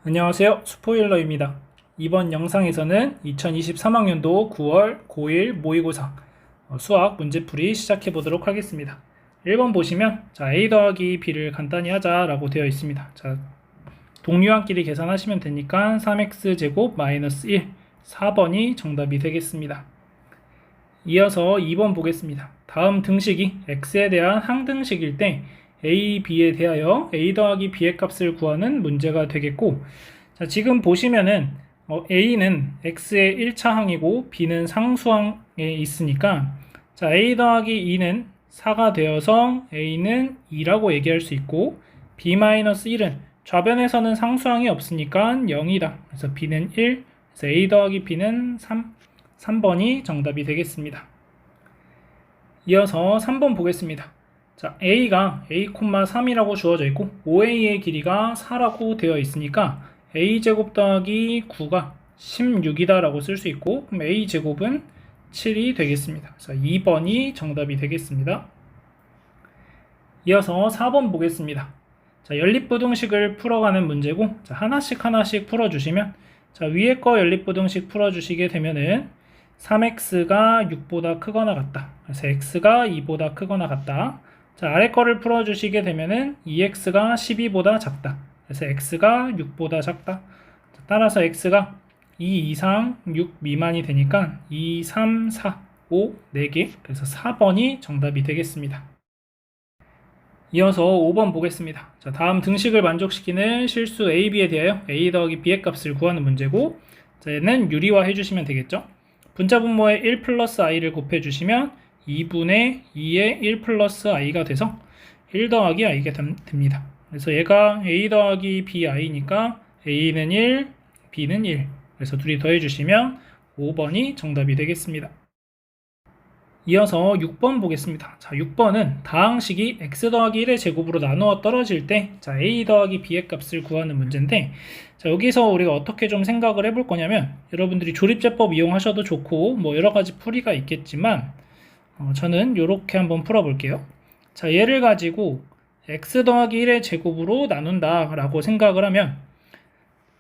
안녕하세요. 스포일러입니다. 이번 영상에서는 2023학년도 9월 고1 모의고사 수학 문제풀이 시작해 보도록 하겠습니다. 1번 보시면 A 더하기 B를 간단히 하자 라고 되어 있습니다. 동류한끼리 계산하시면 되니까 3x제곱 마이너스 1 4번이 정답이 되겠습니다. 이어서 2번 보겠습니다. 다음 등식이 x에 대한 항등식일 때 a, b에 대하여 a 더하기 b의 값을 구하는 문제가 되겠고, 지금 보시면은 a는 x의 1차항이고 b는 상수항에 있으니까 a 더하기 2는 4가 되어서 a는 2라고 얘기할 수 있고, b-1은 좌변에서는 상수항이 없으니까 0이다. 그래서 b는 1, 그래서 a 더하기 b는 3번이 정답이 되겠습니다. 이어서 3번 보겠습니다. A가 A,3이라고 주어져 있고 5A의 길이가 4라고 되어 있으니까 A제곱 더하기 9가 16이다 라고 쓸 수 있고, 그럼 A제곱은 7이 되겠습니다. 그래서 2번이 정답이 되겠습니다. 이어서 4번 보겠습니다. 연립부등식을 풀어가는 문제고, 하나씩 풀어주시면, 위에 거 연립부등식 풀어주시게 되면은 3x가 6보다 크거나 같다. 그래서 x가 2보다 크거나 같다. 아래 거를 풀어주시게 되면은 2x가 12보다 작다. 그래서 x가 6보다 작다. 따라서 x가 2 이상 6 미만이 되니까 2, 3, 4, 5, 4개. 그래서 4번이 정답이 되겠습니다. 이어서 5번 보겠습니다. 다음 등식을 만족시키는 실수 a, b에 대하여 a 더하기 b의 값을 구하는 문제고, 얘는 유리화 해주시면 되겠죠. 분자 분모에 1 플러스 i를 곱해주시면 2분의 2의 1 플러스 i가 돼서 1 더하기 i가 됩니다. 그래서 얘가 a 더하기 bi니까 a는 1, b는 1. 그래서 둘이 더해주시면 5번이 정답이 되겠습니다. 이어서 6번 보겠습니다. 6번은 다항식이 x 더하기 1의 제곱으로 나누어 떨어질 때 a 더하기 b의 값을 구하는 문제인데, 여기서 우리가 어떻게 좀 생각을 해볼 거냐면, 여러분들이 조립제법 이용하셔도 좋고 뭐 여러가지 풀이가 있겠지만 저는 이렇게 한번 풀어볼게요. 얘를 가지고 x 더하기 1의 제곱으로 나눈다 라고 생각을 하면,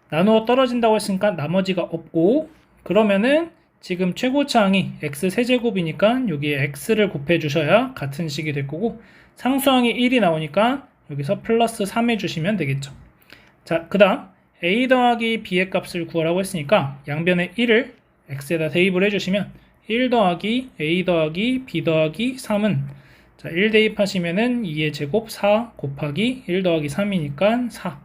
나누어 떨어진다고 했으니까 나머지가 없고, 그러면은 지금 최고차항이 x 세제곱이니까 여기에 x를 곱해 주셔야 같은 식이 될 거고, 상수항이 1이 나오니까 여기서 플러스 3 해주시면 되겠죠. 그 다음 a 더하기 b의 값을 구하라고 했으니까 양변에 1을 x에다 대입을 해주시면 1 더하기 a 더하기 b 더하기 3은 1 대입하시면은 2의 제곱 4 곱하기 1 더하기 3이니까 4.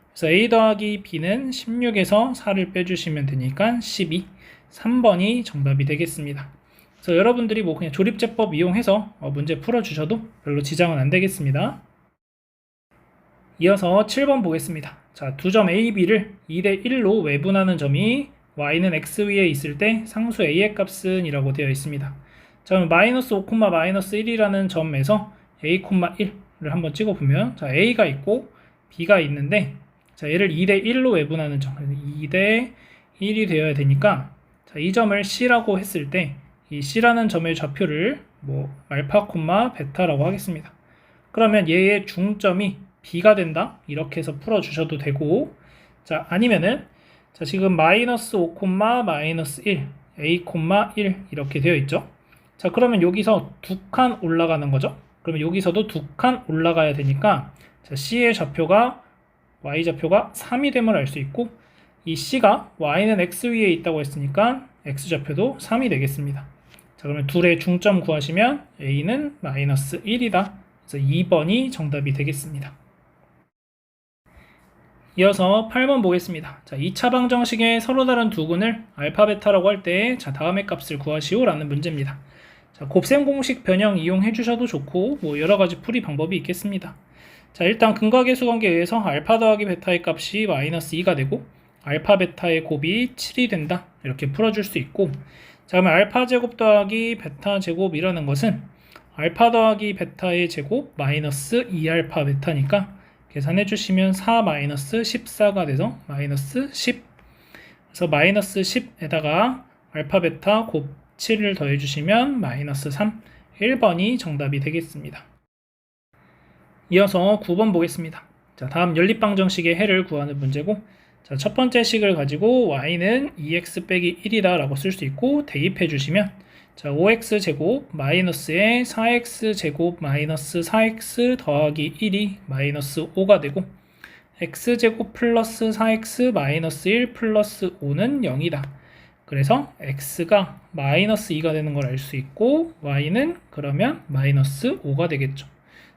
그래서 a 더하기 b는 16에서 4를 빼주시면 되니까 12. 3번이 정답이 되겠습니다. 그래서 여러분들이 뭐 그냥 조립제법 이용해서 문제 풀어주셔도 별로 지장은 안 되겠습니다. 이어서 7번 보겠습니다. 두 점 a, b를 2대 1로 외분하는 점이 y는 x 위에 있을 때 상수 a의 값은 이라고 되어 있습니다. 그럼 마이너스 5, 마이너스 1이라는 점에서 a, 1을 한번 찍어보면 a가 있고 b가 있는데, 얘를 2대 1로 외분하는 점, 2대 1이 되어야 되니까 이 점을 C라고 했을 때 이 C라는 점의 좌표를 알파, 베타라고 하겠습니다. 그러면 얘의 중점이 B가 된다? 이렇게 해서 풀어주셔도 되고, 아니면은 지금 마이너스 5, 마이너스 1, A, 1 이렇게 되어 있죠. 그러면 여기서 두 칸 올라가는 거죠. 그러면 여기서도 두 칸 올라가야 되니까 C의 좌표가 Y좌표가 3이 됨을 알 수 있고, 이 C가 Y는 X 위에 있다고 했으니까 X좌표도 3이 되겠습니다. 그러면 둘의 중점 구하시면 A는 마이너스 1이다. 그래서 2번이 정답이 되겠습니다. 이어서 8번 보겠습니다. 2차 방정식의 서로 다른 두 근을 알파, 베타라고 할 때 다음의 값을 구하시오 라는 문제입니다. 곱셈 공식 변형 이용해 주셔도 좋고 뭐 여러가지 풀이 방법이 있겠습니다. 일단 근각계수 관계에 의해서 알파 더하기 베타의 값이 마이너스 2가 되고 알파 베타의 곱이 7이 된다, 이렇게 풀어줄 수 있고, 그러면 알파 제곱 더하기 베타 제곱이라는 것은 알파 더하기 베타의 제곱 마이너스 2알파 베타니까 계산해 주시면 4 마이너스 14가 돼서 마이너스 10. 그래서 마이너스 10에다가 알파 베타 곱 7을 더해 주시면 마이너스 3. 1번이 정답이 되겠습니다. 이어서 9번 보겠습니다. 다음 연립방정식의 해를 구하는 문제고, 자, 첫 번째 식을 가지고 y는 2x 빼기 1이다 라고 쓸 수 있고 대입해 주시면 자, 5x제곱 마이너스에 4x제곱 마이너스 4x 더하기 1이 마이너스 5가 되고 x제곱 플러스 4x 마이너스 1 플러스 5는 0이다. 그래서 x가 마이너스 2가 되는 걸 알 수 있고 y는 그러면 마이너스 5가 되겠죠.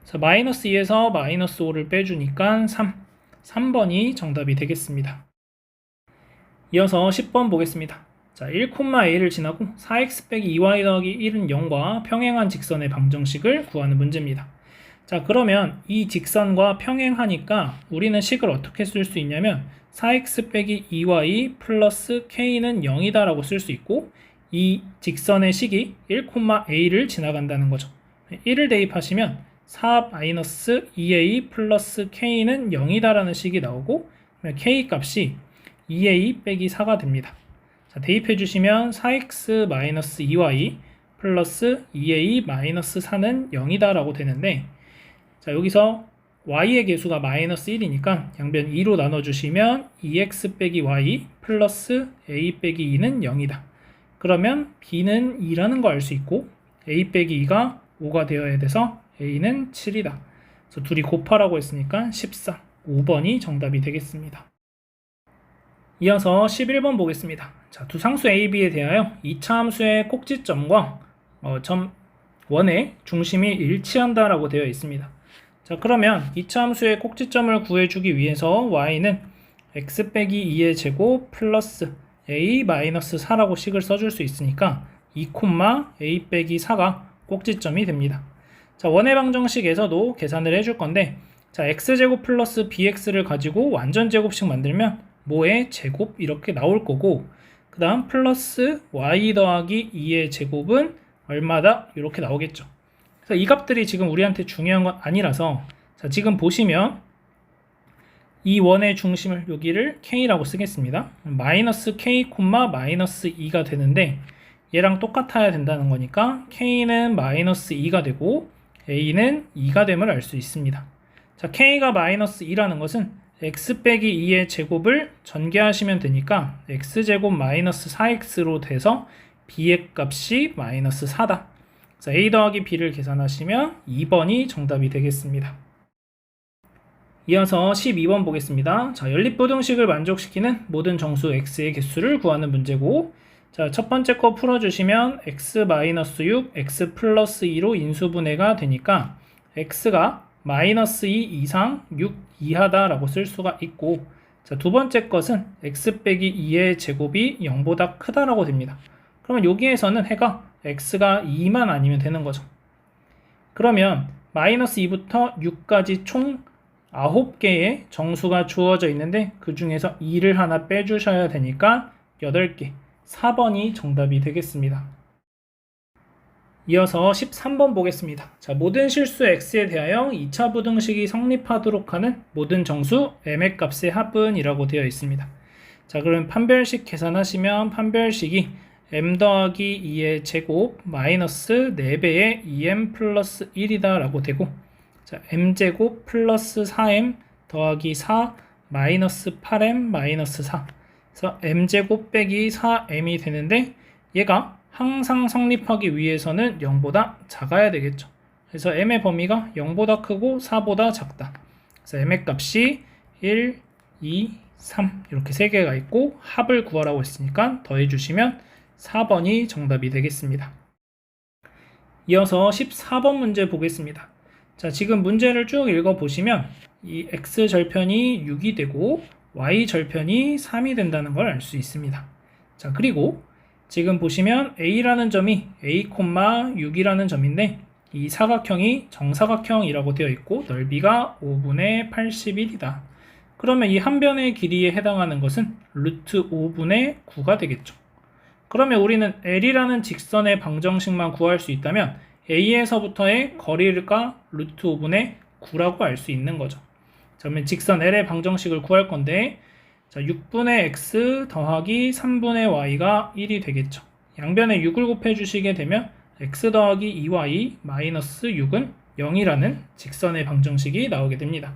그래서 마이너스 2에서 마이너스 5를 빼주니까 3번이 정답이 되겠습니다. 이어서 10번 보겠습니다. 자, 1,a를 지나고 4x 빼기 2y 더하기 1은 0과 평행한 직선의 방정식을 구하는 문제입니다. 자, 그러면 이 직선과 평행하니까 우리는 식을 어떻게 쓸 수 있냐면 4x 빼기 2y 플러스 k는 0이다 라고 쓸 수 있고 이 직선의 식이 1,a를 지나간다는 거죠. 1을 대입하시면 4-2a 플러스 k는 0이다 라는 식이 나오고 k 값이 2a 빼기 4가 됩니다. 자, 대입해 주시면 4x-2y 플러스 2a-4는 0이다 라고 되는데 자, 여기서 y의 개수가 마이너스 1이니까 양변 2로 나눠주시면 2x 빼기 y 플러스 a 빼기 2는 0이다. 그러면 b는 2라는 거 알 수 있고 a 빼기 2가 5가 되어야 돼서 a는 7이다. 그래서 둘이 곱하라고 했으니까 14, 5번이 정답이 되겠습니다. 이어서 11번 보겠습니다. 자, 두 상수 a, b에 대하여 2차 함수의 꼭지점과 점 1의 중심이 일치한다 라고 되어 있습니다. 자, 그러면 2차 함수의 꼭지점을 구해주기 위해서 y는 x 빼기 2의 제곱 플러스 a 마이너스 4라고 식을 써줄 수 있으니까 2, a 빼기 4가 꼭지점이 됩니다. 자, 원의 방정식에서도 계산을 해줄 건데 자, x제곱 플러스 bx를 가지고 완전 제곱식 만들면 뭐의 제곱 이렇게 나올 거고 그 다음 플러스 y 더하기 2의 제곱은 얼마다 이렇게 나오겠죠. 그래서 이 값들이 지금 우리한테 중요한 건 아니라서 자, 지금 보시면 이 원의 중심을 여기를 k라고 쓰겠습니다. 마이너스 k, 마이너스 2가 되는데 얘랑 똑같아야 된다는 거니까 k는 마이너스 2가 되고 a는 2가 됨을 알 수 있습니다. 자, k가 마이너스 2라는 것은 x 빼기 2의 제곱을 전개하시면 되니까 x제곱 마이너스 4x로 돼서 b의 값이 마이너스 4다. 자, a 더하기 b를 계산하시면 2번이 정답이 되겠습니다. 이어서 12번 보겠습니다. 자, 연립부등식을 만족시키는 모든 정수 x의 개수를 구하는 문제고 자, 첫 번째 거 풀어주시면 x-6, x 플러스 2로 인수분해가 되니까 x가 마이너스 2 이상 6 이하다 라고 쓸 수가 있고 자, 두 번째 것은 x 빼기 2의 제곱이 0보다 크다라고 됩니다. 그러면 여기에서는 해가 x가 2만 아니면 되는 거죠. 그러면 마이너스 2부터 6까지 총 9개의 정수가 주어져 있는데 그 중에서 2를 하나 빼주셔야 되니까 8개, 4번이 정답이 되겠습니다. 이어서 13번 보겠습니다. 자, 모든 실수 x에 대하여 2차 부등식이 성립하도록 하는 모든 정수 m의 값의 합은 이라고 되어 있습니다. 자, 그럼 판별식 계산하시면 판별식이 m 더하기 2의 제곱 마이너스 4배의 2m 플러스 1이다 라고 되고 자, m제곱 플러스 4m 더하기 4 마이너스 8m 마이너스 4 그래서 m제곱 빼기 4m이 되는데 얘가 항상 성립하기 위해서는 0보다 작아야 되겠죠. 그래서 m의 범위가 0보다 크고 4보다 작다. 그래서 m의 값이 1, 2, 3 이렇게 3개가 있고 합을 구하라고 했으니까 더해주시면 4번이 정답이 되겠습니다. 이어서 14번 문제 보겠습니다. 자, 지금 문제를 쭉 읽어보시면 이 x절편이 6이 되고 y절편이 3이 된다는 걸 알 수 있습니다. 자, 그리고 지금 보시면 a라는 점이 a,6이라는 점인데 이 사각형이 정사각형이라고 되어 있고 넓이가 5분의 81이다. 그러면 이 한 변의 길이에 해당하는 것은 루트 5분의 9가 되겠죠. 그러면 우리는 L이라는 직선의 방정식만 구할 수 있다면 A에서부터의 거리가 루트 5분의 9라고 알 수 있는 거죠. 자, 그러면 직선 L의 방정식을 구할 건데 자, 6분의 x 더하기 3분의 y가 1이 되겠죠. 양변에 6을 곱해주시게 되면 x 더하기 2y 마이너스 6은 0이라는 직선의 방정식이 나오게 됩니다.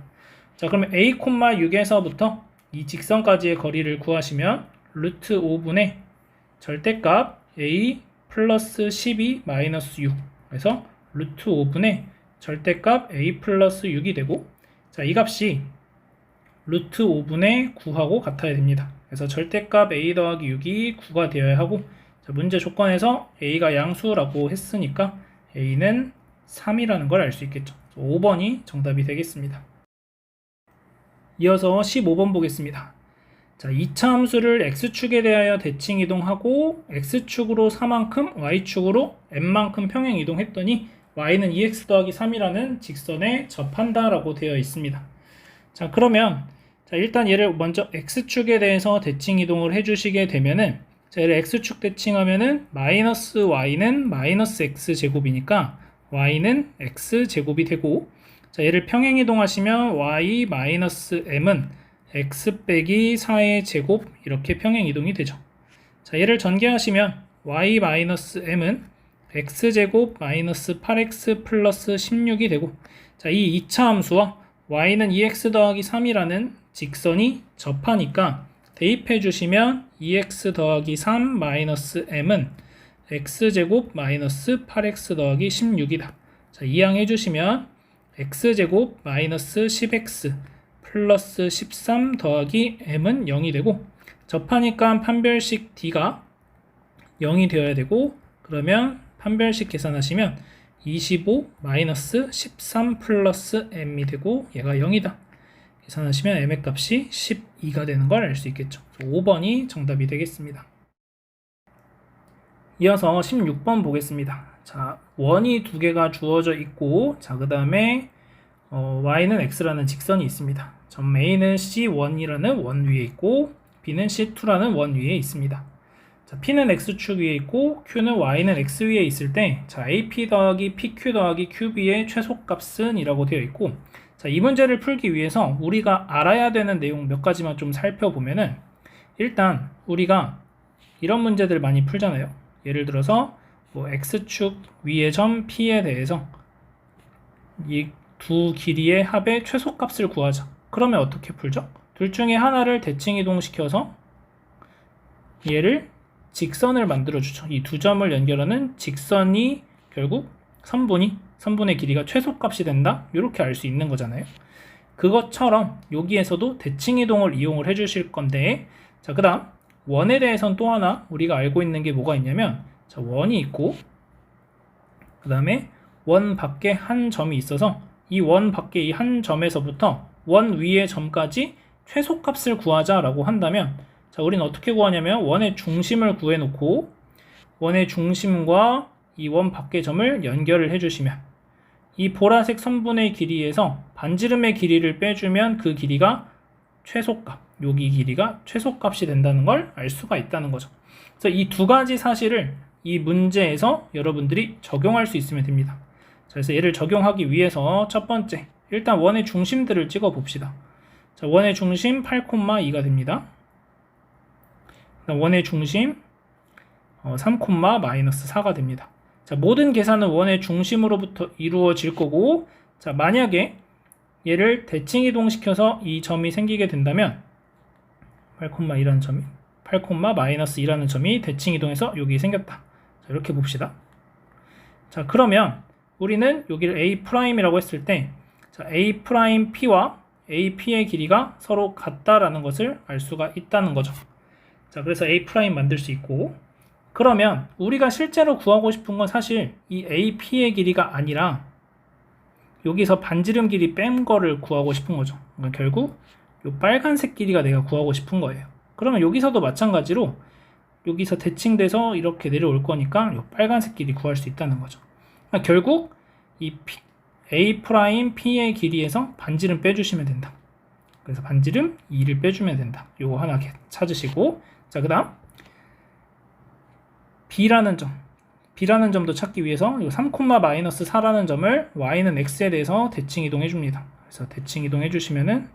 자, 그러면 a, 6에서부터 이 직선까지의 거리를 구하시면 루트 5분의 절대값 a 플러스 12 마이너스 6 그래서 루트 5분의 절대값 a 플러스 6이 되고, 자, 이 값이 루트 5분의 9하고 같아야 됩니다. 그래서 절대값 a 더하기 6이 9가 되어야 하고, 자, 문제 조건에서 a가 양수라고 했으니까 a는 3이라는 걸 알 수 있겠죠. 5번이 정답이 되겠습니다. 이어서 15번 보겠습니다. 자, 2차 함수를 x축에 대하여 대칭 이동하고 x축으로 4만큼 y축으로 n만큼 평행 이동했더니 y는 2x 더하기 3이라는 직선에 접한다 라고 되어 있습니다. 자, 그러면 자, 일단 얘를 먼저 x축에 대해서 대칭 이동을 해주시게 되면은, 자, 얘를 x축 대칭하면은 마이너스 y는 마이너스 x제곱이니까 y는 x제곱이 되고, 자, 얘를 평행 이동하시면 y 마이너스 m은 x 빼기 4의 제곱 이렇게 평행 이동이 되죠. 자, 얘를 전개하시면 y 마이너스 m은 x제곱 마이너스 8x 플러스 16이 되고, 자, 이 2차 함수와 y는 2x 더하기 3이라는 직선이 접하니까 대입해 주시면 2x 더하기 3 마이너스 m은 x제곱 마이너스 8x 더하기 16이다. 자, 이항해 주시면 x제곱 마이너스 10x 플러스 13 더하기 m은 0이 되고, 접하니까 판별식 d가 0이 되어야 되고, 그러면 판별식 계산하시면 25 마이너스 13 플러스 m이 되고 얘가 0이다. 계산하시면 m의 값이 12가 되는 걸 알 수 있겠죠. 5번이 정답이 되겠습니다. 이어서 16번 보겠습니다. 자, 원이 두 개가 주어져 있고, 자, 그 다음에 y는 x라는 직선이 있습니다. 점 A는 C1이라는 원 위에 있고 B는 C2라는 원 위에 있습니다. 자, P는 X축 위에 있고 Q는 Y는 X 위에 있을 때, 자, AP 더하기 PQ 더하기 QB의 최소값은 이라고 되어 있고, 자, 이 문제를 풀기 위해서 우리가 알아야 되는 내용 몇 가지만 좀 살펴보면은, 일단 우리가 이런 문제들 많이 풀잖아요. 예를 들어서 뭐 X축 위의 점 P에 대해서 이 두 길이의 합의 최소값을 구하자. 그러면 어떻게 풀죠? 둘 중에 하나를 대칭 이동시켜서 얘를 직선을 만들어주죠. 이 두 점을 연결하는 직선이 결국 선분의 길이가 최소값이 된다? 이렇게 알 수 있는 거잖아요. 그것처럼 여기에서도 대칭 이동을 이용을 해주실 건데, 자, 그 다음 원에 대해서는 또 하나 우리가 알고 있는 게 뭐가 있냐면, 자, 원이 있고 그 다음에 원 밖에 한 점이 있어서 이 원 밖에 이 한 점에서부터 원 위의 점까지 최소값을 구하자라고 한다면, 자, 우리는 어떻게 구하냐면 원의 중심을 구해놓고 원의 중심과 이 원 밖의 점을 연결을 해주시면 이 보라색 선분의 길이에서 반지름의 길이를 빼주면 그 길이가 최소값, 여기 길이가 최소값이 된다는 걸 알 수가 있다는 거죠. 그래서 이 두 가지 사실을 이 문제에서 여러분들이 적용할 수 있으면 됩니다. 자, 그래서 얘를 적용하기 위해서 첫 번째, 일단 원의 중심들을 찍어 봅시다. 자, 원의 중심 8,2가 됩니다. 원의 중심 3, 마이너스 4가 됩니다. 자, 모든 계산은 원의 중심으로부터 이루어질 거고, 자, 만약에 얘를 대칭 이동시켜서 이 점이 생기게 된다면 8,2라는 점이 8, 마이너스 2라는 점이 대칭 이동해서 여기 생겼다. 자, 이렇게 봅시다. 자, 그러면 우리는 여기를 A'이라고 했을 때, 자, A'P와 AP의 길이가 서로 같다라는 것을 알 수가 있다는 거죠. 자, 그래서 A' 만들 수 있고, 그러면 우리가 실제로 구하고 싶은 건 사실 이 AP의 길이가 아니라 여기서 반지름 길이 뺀 거를 구하고 싶은 거죠. 그러니까 결국 이 빨간색 길이가 내가 구하고 싶은 거예요. 그러면 여기서도 마찬가지로 여기서 대칭돼서 이렇게 내려올 거니까 이 빨간색 길이 구할 수 있다는 거죠. 그러니까 결국 이 A'P의 길이에서 반지름 빼주시면 된다. 그래서 반지름 2를 빼주면 된다. 요거 하나 찾으시고, 자, 그 다음 B라는 점도 찾기 위해서 이 3, 마이너스 4라는 점을 Y는 X에 대해서 대칭 이동해 줍니다. 그래서 대칭 이동해 주시면은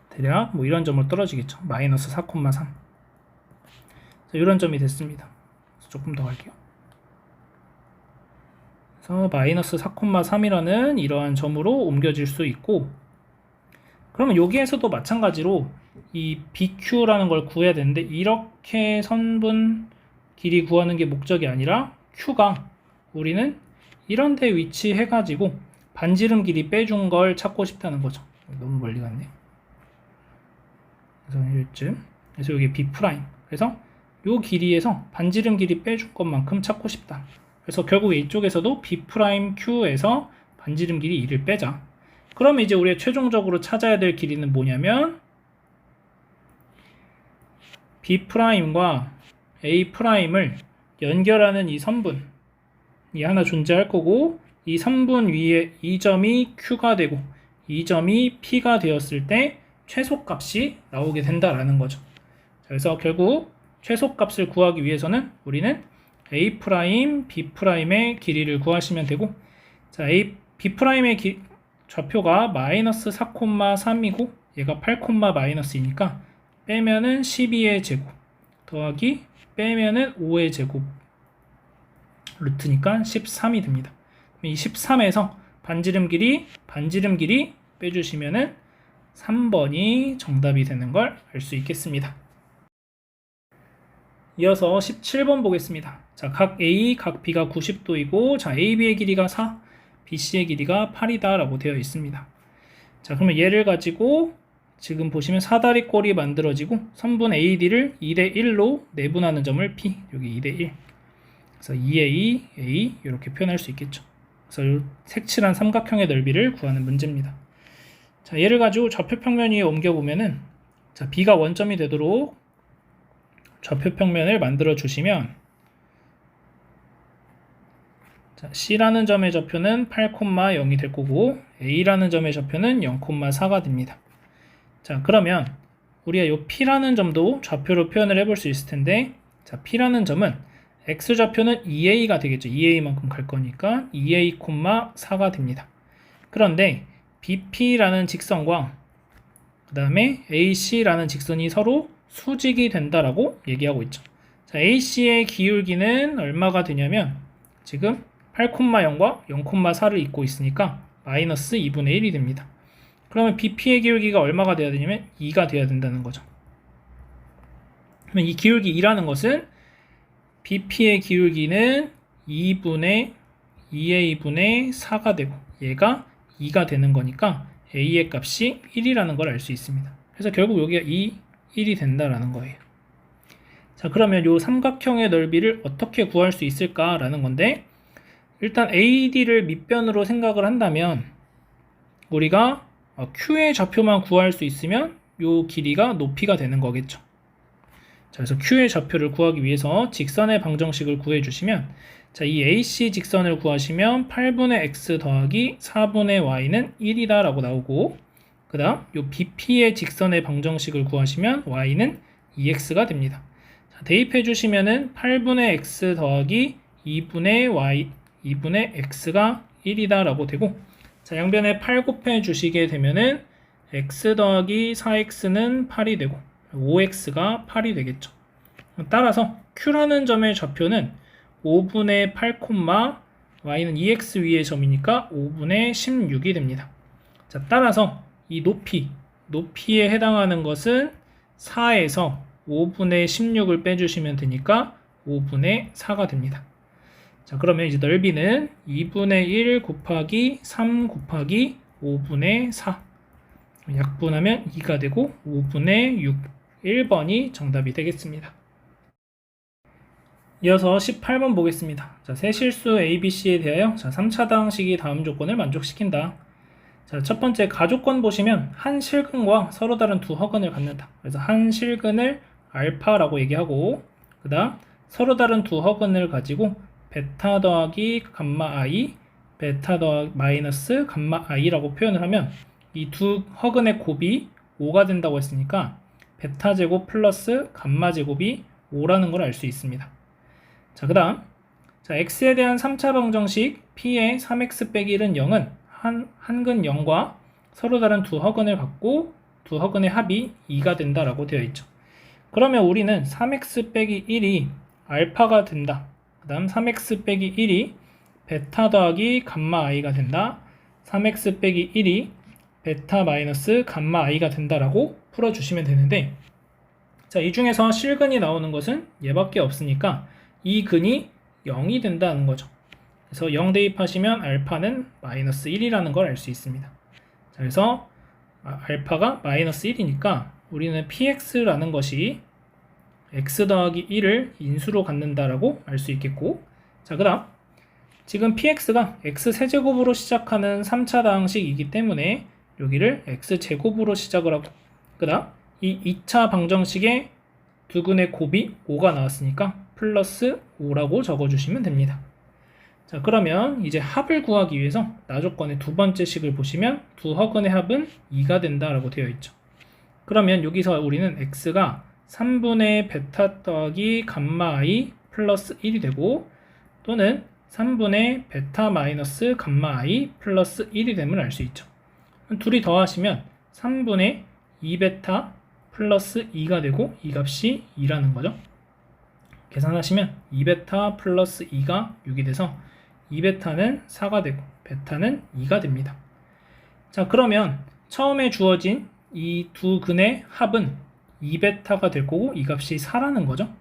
대략 뭐 이런 점으로 떨어지겠죠. 마이너스 4,3. 자, 이런 점이 됐습니다. 조금 더 갈게요. 그래서 마이너스 4,3이라는 이러한 점으로 옮겨질 수 있고, 그러면 여기에서도 마찬가지로 이 BQ라는 걸 구해야 되는데 이렇게 선분 길이 구하는 게 목적이 아니라 Q가 우리는 이런 데 위치해 가지고 반지름 길이 빼준 걸 찾고 싶다는 거죠. 너무 멀리 갔네. 그래서 이쯤. 그래서 여기 B'. 그래서 요 길이에서 반지름 길이 빼준 것만큼 찾고 싶다. 그래서 결국 이쪽에서도 B'Q에서 반지름 길이 2를 빼자. 그럼 이제 우리가 최종적으로 찾아야 될 길이는 뭐냐면 B'과 A'을 연결하는 이 선분이 하나 존재할 거고 이 선분 위에 이 점이 Q가 되고 이 점이 P가 되었을 때 최소값이 나오게 된다라는 거죠. 그래서 결국 최소값을 구하기 위해서는 우리는 A', B'의 길이를 구하시면 되고 자, B'의 좌표가 마이너스 4,3이고 얘가 8, 마이너스이니까 빼면은 12의 제곱 더하기 빼면은 5의 제곱 루트니까 13이 됩니다. 이 13에서 반지름 길이 빼주시면은 3번이 정답이 되는 걸 알 수 있겠습니다. 이어서 17번 보겠습니다. 자, 각 A, 각 B가 90도이고 자, AB의 길이가 4, BC의 길이가 8이다 라고 되어 있습니다. 자, 그러면 얘를 가지고 지금 보시면 사다리 꼴이 만들어지고 선분 AD를 2대 1로 내분하는 점을 P, 여기 2대 1. 그래서 2A, A 이렇게 표현할 수 있겠죠. 그래서 색칠한 삼각형의 넓이를 구하는 문제입니다. 자, 얘를 가지고 좌표 평면 위에 옮겨보면은 자, B가 원점이 되도록 좌표 평면을 만들어 주시면 자, C라는 점의 좌표는 8,0이 될 거고 A라는 점의 좌표는 0,4가 됩니다. 자, 그러면 우리가 이 P라는 점도 좌표로 표현을 해볼 수 있을 텐데 자, P라는 점은 X좌표는 2A가 되겠죠. 2A만큼 갈 거니까 2A,4가 됩니다. 그런데 BP라는 직선과 그 다음에 AC라는 직선이 서로 수직이 된다라고 얘기하고 있죠. 자, AC의 기울기는 얼마가 되냐면 지금 8,0과 0,4를 잇고 있으니까 마이너스 2분의 1이 됩니다. 그러면 BP의 기울기가 얼마가 돼야 되냐면 2가 돼야 된다는 거죠. 그러면 이 기울기 2라는 것은 BP의 기울기는 2분의 2A분의 4가 되고 얘가 2가 되는 거니까 A의 값이 1이라는 걸 알 수 있습니다. 그래서 결국 여기가 1이 된다라는 거예요. 자, 그러면 이 삼각형의 넓이를 어떻게 구할 수 있을까라는 건데 일단 AD를 밑변으로 생각을 한다면 우리가 Q의 좌표만 구할 수 있으면 이 길이가 높이가 되는 거겠죠. 자, 그래서 Q의 좌표를 구하기 위해서 직선의 방정식을 구해주시면 자, 이 AC 직선을 구하시면 8분의 X 더하기 4분의 Y는 1이다 라고 나오고 그 다음 이 BP의 직선의 방정식을 구하시면 Y는 2X가 됩니다. 자, 대입해 주시면은 8분의 X 더하기 2분의 X가 1이다 라고 되고 자, 양변에 8 곱해 주시게 되면은 X 더하기 4X는 8이 되고 5X가 8이 되겠죠. 따라서 Q라는 점의 좌표는 5분의 8, Y는 2X 위의 점이니까 5분의 16이 됩니다. 자, 따라서 이 높이에 해당하는 것은 4에서 5분의 16을 빼주시면 되니까 5분의 4가 됩니다. 자, 그러면 이제 넓이는 2분의 1 곱하기 3 곱하기 5분의 4 약분하면 2가 되고 5분의 6 1번이 정답이 되겠습니다. 이어서 18번 보겠습니다. 자, 세 실수 ABC에 대하여 자, 3차당식이 다음 조건을 만족시킨다. 자, 첫 번째 가조건 보시면 한 실근과 서로 다른 두 허근을 갖는다. 그래서 한 실근을 알파라고 얘기하고 그 다음 서로 다른 두 허근을 가지고 베타 더하기 감마 I, 베타 더하기 마이너스 감마 I라고 표현을 하면 이 두 허근의 곱이 5가 된다고 했으니까 베타 제곱 플러스 감마 제곱이 5라는 걸 알 수 있습니다. 자, 그 다음 자, x에 대한 3차 방정식 p의 3x 빼기 1은 0은 한근 0과 서로 다른 두 허근을 갖고 두 허근의 합이 2가 된다라고 되어 있죠. 그러면 우리는 3x 빼기 1이 알파가 된다. 그 다음 3x 빼기 1이 베타 더하기 감마 i가 된다. 3x 빼기 1이 베타 마이너스 감마 i가 된다라고 풀어주시면 되는데, 자, 이 중에서 실근이 나오는 것은 얘밖에 없으니까 이 근이 0이 된다는 거죠. 그래서 0 대입하시면 알파는 마이너스 1이라는 걸 알 수 있습니다. 자, 그래서 알파가 마이너스 1이니까 우리는 px라는 것이 x 더하기 1을 인수로 갖는다라고 알 수 있겠고, 자, 그 다음 지금 px가 x 세제곱으로 시작하는 3차 다항식이기 때문에 여기를 x 제곱으로 시작을 하고, 그 다음 이 2차 방정식에 두근의 곱이 5가 나왔으니까 플러스 5라고 적어주시면 됩니다. 자, 그러면 이제 합을 구하기 위해서 나조건의 두 번째 식을 보시면 두 허근의 합은 2가 된다라고 되어 있죠. 그러면 여기서 우리는 x가 3분의 베타 더하기 감마 i 플러스 1이 되고, 또는 3분의 베타 마이너스 감마 i 플러스 1이 됨을 알 수 있죠. 둘이 더하시면 3분의 2베타 플러스 2가 되고 이 값이 2라는 거죠. 계산하시면 2베타 플러스 2가 6이 돼서 2베타는 4가 되고 베타는 2가 됩니다. 자, 그러면 처음에 주어진 이 두 근의 합은 2베타가 될 거고 이 값이 4라는 거죠.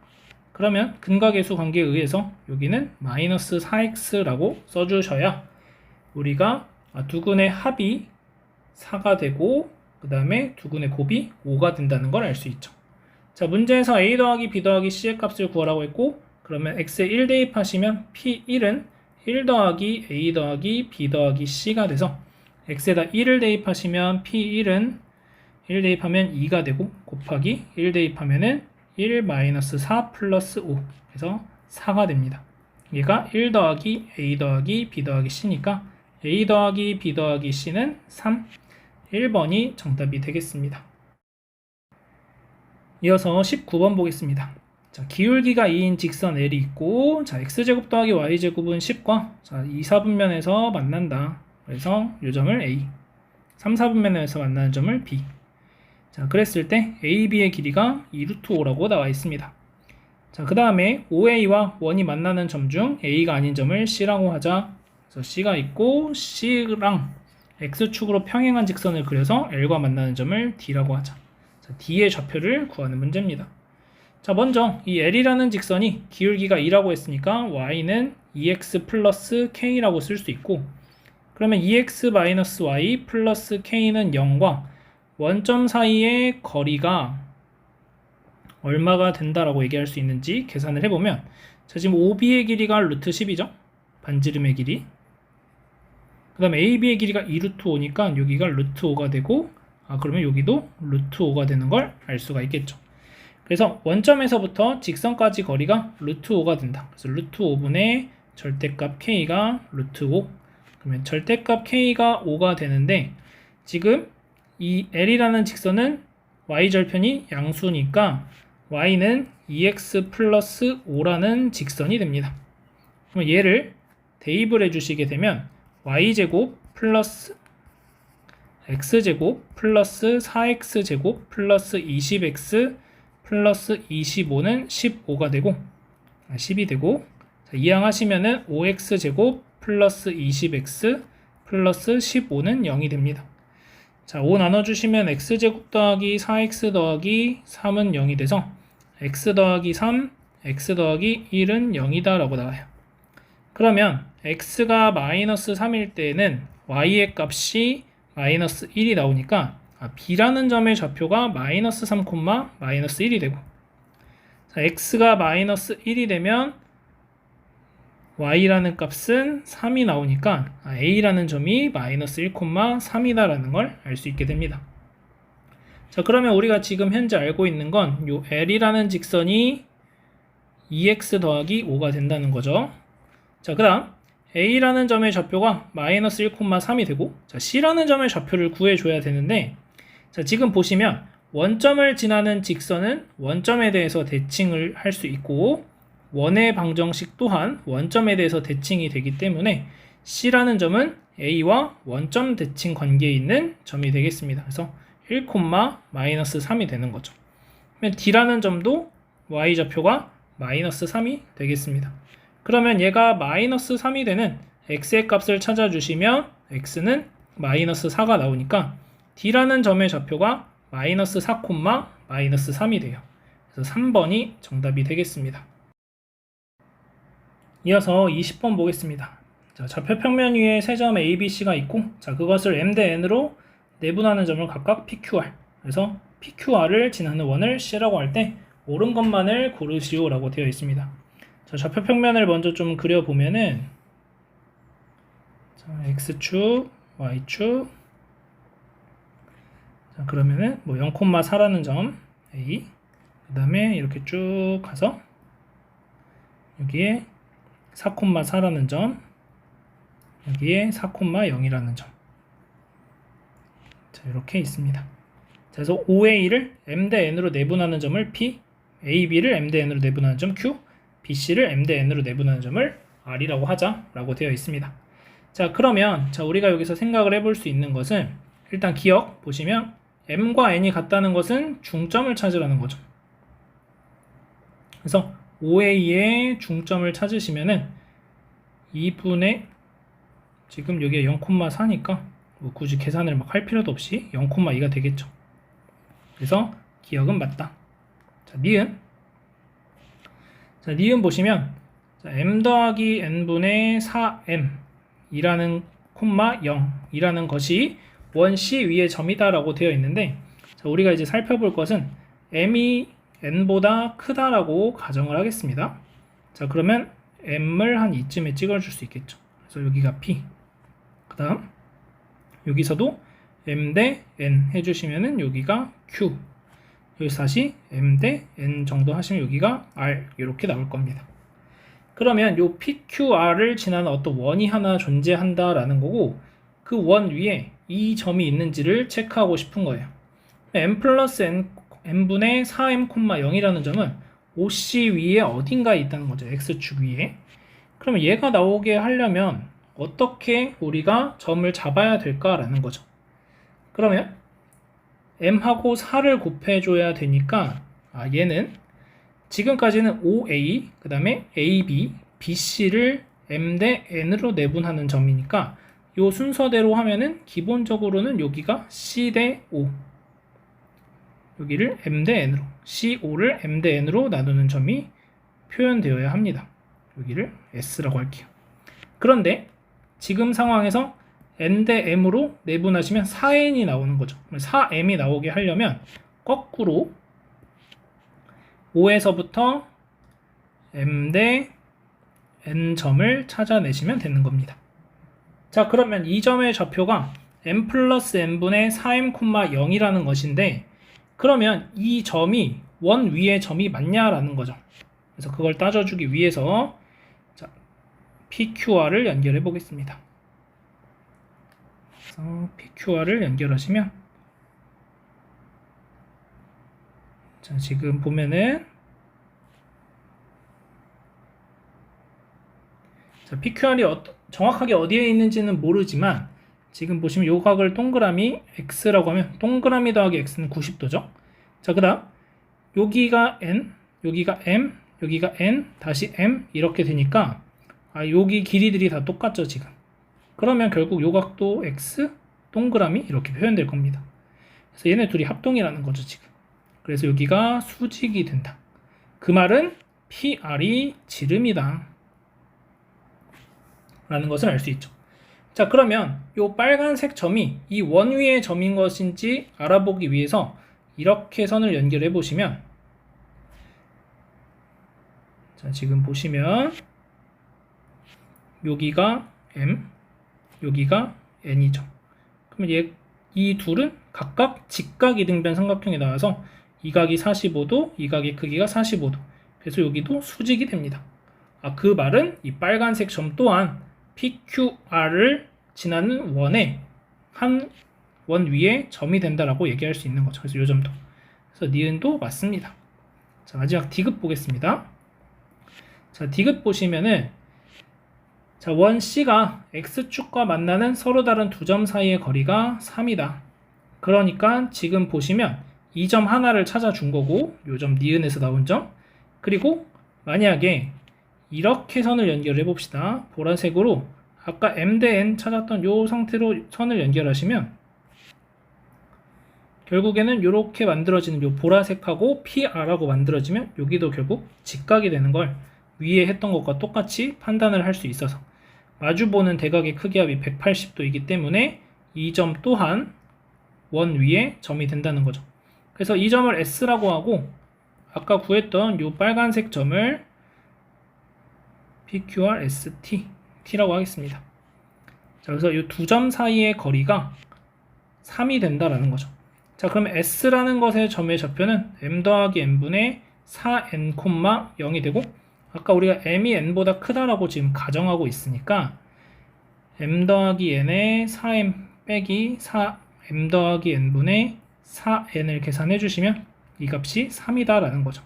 그러면 근각계수 관계에 의해서 여기는 마이너스 4x라고 써주셔야 우리가 두 근의 합이 4가 되고 그 다음에 두 근의 곱이 5가 된다는 걸 알 수 있죠. 자, 문제에서 a 더하기 b 더하기 c의 값을 구하라고 했고, 그러면 x에 1 대입하시면 p1은 1 더하기 a 더하기 b 더하기 c가 돼서 x에다 1을 대입하시면 p1은 1 대입하면 2가 되고 곱하기 1 대입하면은 1 마이너스 4 플러스 5 해서 4가 됩니다. 얘가 1 더하기 a 더하기 b 더하기 c니까 a 더하기 b 더하기 c는 3, 1번이 정답이 되겠습니다. 이어서 19번 보겠습니다. 자, 기울기가 2인 직선 L이 있고, 자, x제곱 더하기 y제곱은 10과 자, 2, 4분면에서 만난다. 그래서 이 점을 A, 3, 4분면에서 만나는 점을 B. 자, 그랬을 때 AB의 길이가 2루트 5라고 나와 있습니다. 자, 그 다음에 OA와 1이 만나는 점 중 A가 아닌 점을 C라고 하자. 그래서 C가 있고 C랑 X축으로 평행한 직선을 그려서 L과 만나는 점을 D라고 하자. 자, D의 좌표를 구하는 문제입니다. 자, 먼저 이 L이라는 직선이 기울기가 2라고 했으니까 Y는 2X 플러스 K라고 쓸 수 있고, 그러면 2X 마이너스 Y 플러스 K는 0과 원점 사이의 거리가 얼마가 된다라고 얘기할 수 있는지 계산을 해보면, 자, 지금 OB의 길이가 루트 10이죠. 반지름의 길이. 그 다음에 AB의 길이가 2루트 5니까 여기가 루트 5가 되고, 그러면 여기도 루트 5가 되는 걸 알 수가 있겠죠. 그래서 원점에서부터 직선까지 거리가 루트 5가 된다. 그래서 루트 5분의 절대값 K가 루트 5. 그러면 절대값 K가 5가 되는데, 지금 이 L이라는 직선은 Y절편이 양수니까 Y는 2X 플러스 5라는 직선이 됩니다. 그럼 얘를 대입을 해주시게 되면 Y제곱 플러스 X제곱 플러스 4X제곱 플러스 20X 플러스 25는 15가 되고 10이 되고, 자, 이항하시면은 5X제곱 플러스 20X 플러스 15는 0이 됩니다. 자, 5 나눠주시면 X제곱 더하기 4X 더하기 3은 0이 돼서 X 더하기 3, X 더하기 1은 0이다 라고 나와요. 그러면 X가 마이너스 3일 때는 Y의 값이 마이너스 1이 나오니까 B라는 점의 좌표가 마이너스 3, 마이너스 1이 되고, 자, X가 마이너스 1이 되면 Y라는 값은 3이 나오니까 A라는 점이 마이너스 1, 3이다 라는 걸 알 수 있게 됩니다. 자, 그러면 우리가 지금 현재 알고 있는 건 요 L이라는 직선이 2X 더하기 5가 된다는 거죠. 자, 그 다음 A라는 점의 좌표가 마이너스 1, 3이 되고, 자, C라는 점의 좌표를 구해줘야 되는데, 자, 지금 보시면 원점을 지나는 직선은 원점에 대해서 대칭을 할 수 있고, 원의 방정식 또한 원점에 대해서 대칭이 되기 때문에 C라는 점은 A와 원점 대칭 관계에 있는 점이 되겠습니다. 그래서 1, 마이너스 3이 되는 거죠. 그러면 D라는 점도 Y좌표가 마이너스 3이 되겠습니다. 그러면 얘가 마이너스 3이 되는 X의 값을 찾아주시면 X는 마이너스 4가 나오니까 D라는 점의 좌표가 마이너스 4, 마이너스 3이 돼요. 그래서 3번이 정답이 되겠습니다. 이어서 20번 보겠습니다. 자, 좌표 평면 위에 세 점 A, B, C가 있고, 자, 그것을 M 대 N으로 내분하는 점을 각각 PQR. 그래서 PQR을 지나는 원을 C라고 할 때 옳은 것만을 고르시오 라고 되어 있습니다. 자, 좌표 평면을 먼저 좀 그려보면은, 자, X축, Y축. 자, 그러면은 뭐 0,4라는 점 A. 그 다음에 이렇게 쭉 가서 여기에 4,4라는 점, 여기에 4,0이라는 점. 자, 이렇게 있습니다. 자, 그래서 OA를 M 대 N으로 내분하는 점을 P, AB를 M 대 N으로 내분하는 점 Q, BC를 M 대 N으로 내분하는 점을 R이라고 하자라고 되어 있습니다. 자, 그러면 자, 우리가 여기서 생각을 해볼 수 있는 것은 일단 기억 보시면 M과 N이 같다는 것은 중점을 찾으라는 거죠. 그래서 OA의 중점을 찾으시면은 2분의 지금 여기가 0,4니까 뭐 굳이 계산을 막 할 필요도 없이 0,2가 되겠죠. 그래서 기억은 맞다. 자, 니은. 자, 니은 보시면 자, M 더하기 N분의 4M 이라는 0이라는 것이 원 C 위의 점이다 라고 되어 있는데, 자, 우리가 이제 살펴볼 것은 M이 N보다 크다라고 가정을 하겠습니다. 자, 그러면 M을 한 이쯤에 찍어줄 수 있겠죠. 그래서 여기가 P. 그 다음 여기서도 M 대 N 해주시면은 여기가 Q. 여기서 다시 M 대 N 정도 하시면 여기가 R 이렇게 나올 겁니다. 그러면 요 PQR을 지나는 어떤 원이 하나 존재한다라는 거고, 그 원 위에 이 점이 있는지를 체크하고 싶은 거예요. M 플러스 N분의 4M,0이라는 점은 OC 위에 어딘가에 있다는 거죠. X축 위에. 그러면 얘가 나오게 하려면 어떻게 우리가 점을 잡아야 될까라는 거죠. 그러면 M하고 4를 곱해줘야 되니까 얘는 지금까지는 OA, 그 다음에 AB, BC를 M 대 N으로 내분하는 점이니까 이 순서대로 하면은 기본적으로는 여기가 C 대 O, 여기를 M 대 N으로, CO를 M 대 N으로 나누는 점이 표현되어야 합니다. 여기를 S라고 할게요. 그런데 지금 상황에서 N 대 M으로 내분하시면 4N이 나오는 거죠. 4M이 나오게 하려면 거꾸로 5에서부터 M 대 N 점을 찾아내시면 되는 겁니다. 자, 그러면 이 점의 좌표가 M 플러스 N분의 4M,0이라는 것인데, 그러면 이 점이 원 위의 점이 맞냐라는 거죠. 그래서 그걸 따져주기 위해서 자, PQR을 연결해 보겠습니다. 그래서 PQR을 연결하시면 자, 지금 보면은 자, PQR이 정확하게 어디에 있는지는 모르지만 지금 보시면 요 각을 동그라미 X라고 하면 동그라미 더하기 X는 90도죠. 자, 그 다음 여기가 N, 여기가 M, 여기가 N, 다시 M 이렇게 되니까 여기 길이들이 다 똑같죠 지금. 그러면 결국 요 각도 X, 동그라미 이렇게 표현될 겁니다. 그래서 얘네 둘이 합동이라는 거죠 지금. 그래서 여기가 수직이 된다. 그 말은 PR이 지름이다 라는 것을 알 수 있죠. 자, 그러면 이 빨간색 점이 이 원 위의 점인 것인지 알아보기 위해서 이렇게 선을 연결해 보시면, 자, 지금 보시면 여기가 M, 여기가 N이죠. 그러면 이 둘은 각각 직각이등변 삼각형이 나와서 이 각이 45도, 이 각의 크기가 45도. 그래서 여기도 수직이 됩니다. 그 말은 이 빨간색 점 또한 PQR을 지나는 원의 한 원 위에 점이 된다라고 얘기할 수 있는 거죠. 그래서 이 점도. 그래서 니은도 맞습니다. 자, 마지막 D급 보겠습니다. 자, D급 보시면은 자, 원 C가 X축과 만나는 서로 다른 두 점 사이의 거리가 3이다. 그러니까 지금 보시면 이 점 하나를 찾아준 거고, 요 점 니은에서 나온 점, 그리고 만약에 이렇게 선을 연결해 봅시다. 보라색으로 아까 M 대 N 찾았던 요 상태로 선을 연결하시면 결국에는 이렇게 만들어지는 요 보라색하고 PR하고 만들어지면 여기도 결국 직각이 되는 걸 위에 했던 것과 똑같이 판단을 할 수 있어서 마주보는 대각의 크기합이 180도이기 때문에 이 점 또한 원 위에 점이 된다는 거죠. 그래서 이 점을 S라고 하고 아까 구했던 이 빨간색 점을 PQR ST T라고 하겠습니다. 자, 그래서 이 두 점 사이의 거리가 3이 된다라는 거죠. 자, 그럼 S라는 것의 점의 좌표는 m 더하기 n분의 4n, 0이 되고 아까 우리가 m이 n보다 크다라고 지금 가정하고 있으니까 m 더하기 n의 4m 빼기 4m 더하기 n분의 4n을 계산해 주시면 이 값이 3이다 라는 거죠.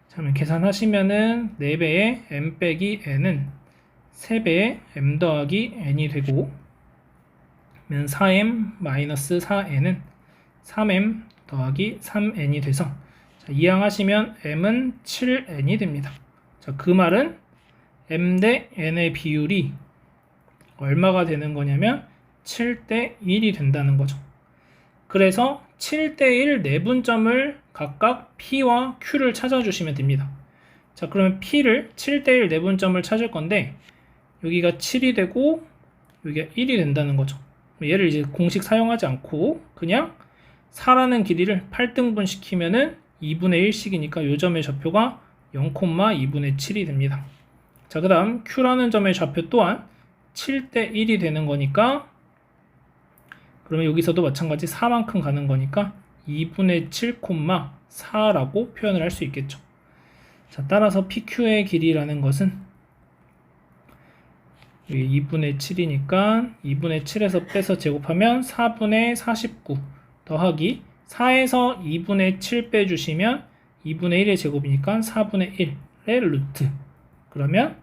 자, 그러면 계산하시면은 4배의 m 빼기 n은 3배의 m 더하기 n이 되고 4m 마이너스 4n은 3m 더하기 3n이 돼서 자, 이항하시면 m은 7n이 됩니다. 자, 그 말은 m 대 n의 비율이 얼마가 되는 거냐면 7대 1이 된다는 거죠. 그래서 7대 1 내분점을 각각 P와 Q를 찾아주시면 됩니다. 자, 그러면 P를 7대 1 내분점을 찾을 건데 여기가 7이 되고 여기가 1이 된다는 거죠. 얘를 이제 공식 사용하지 않고 그냥 4라는 길이를 8등분 시키면은 2분의 1씩이니까 이 점의 좌표가 0,2분의 7이 됩니다. 자, 그 다음 Q라는 점의 좌표 또한 7대 1이 되는 거니까 그러면 여기서도 마찬가지 4만큼 가는 거니까 2분의 7,4라고 표현을 할 수 있겠죠. 자, 따라서 PQ의 길이라는 것은 2분의 7이니까 2분의 7에서 빼서 제곱하면 4분의 49 더하기 4에서 2분의 7 빼주시면 2분의 1의 제곱이니까 4분의 1의 루트 그러면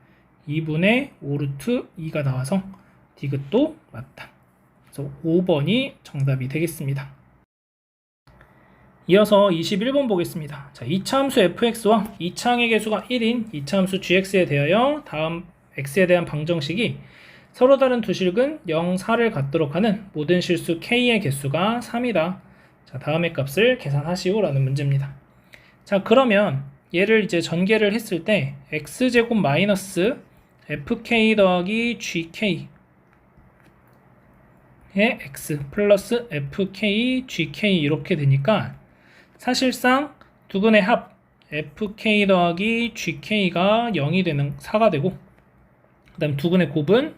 2분의 5루트 2가 나와서 디귿도 맞다. 그래서 5번이 정답이 되겠습니다. 이어서 21번 보겠습니다. 자, 2차 함수 fx와 2차항의 개수가 1인 2차 함수 gx에 대하여 다음 x에 대한 방정식이 서로 다른 두 실근 0, 4를 갖도록 하는 모든 실수 k의 개수가 3이다. 자, 다음의 값을 계산하시오 라는 문제입니다. 자, 그러면 얘를 이제 전개를 했을 때 x제곱 마이너스 fk 더하기 gk 의 x 플러스 fk, gk 이렇게 되니까 사실상 두 근의 합 fk 더하기 gk가 0이 되는 4가 되고 그 다음 두 근의 곱은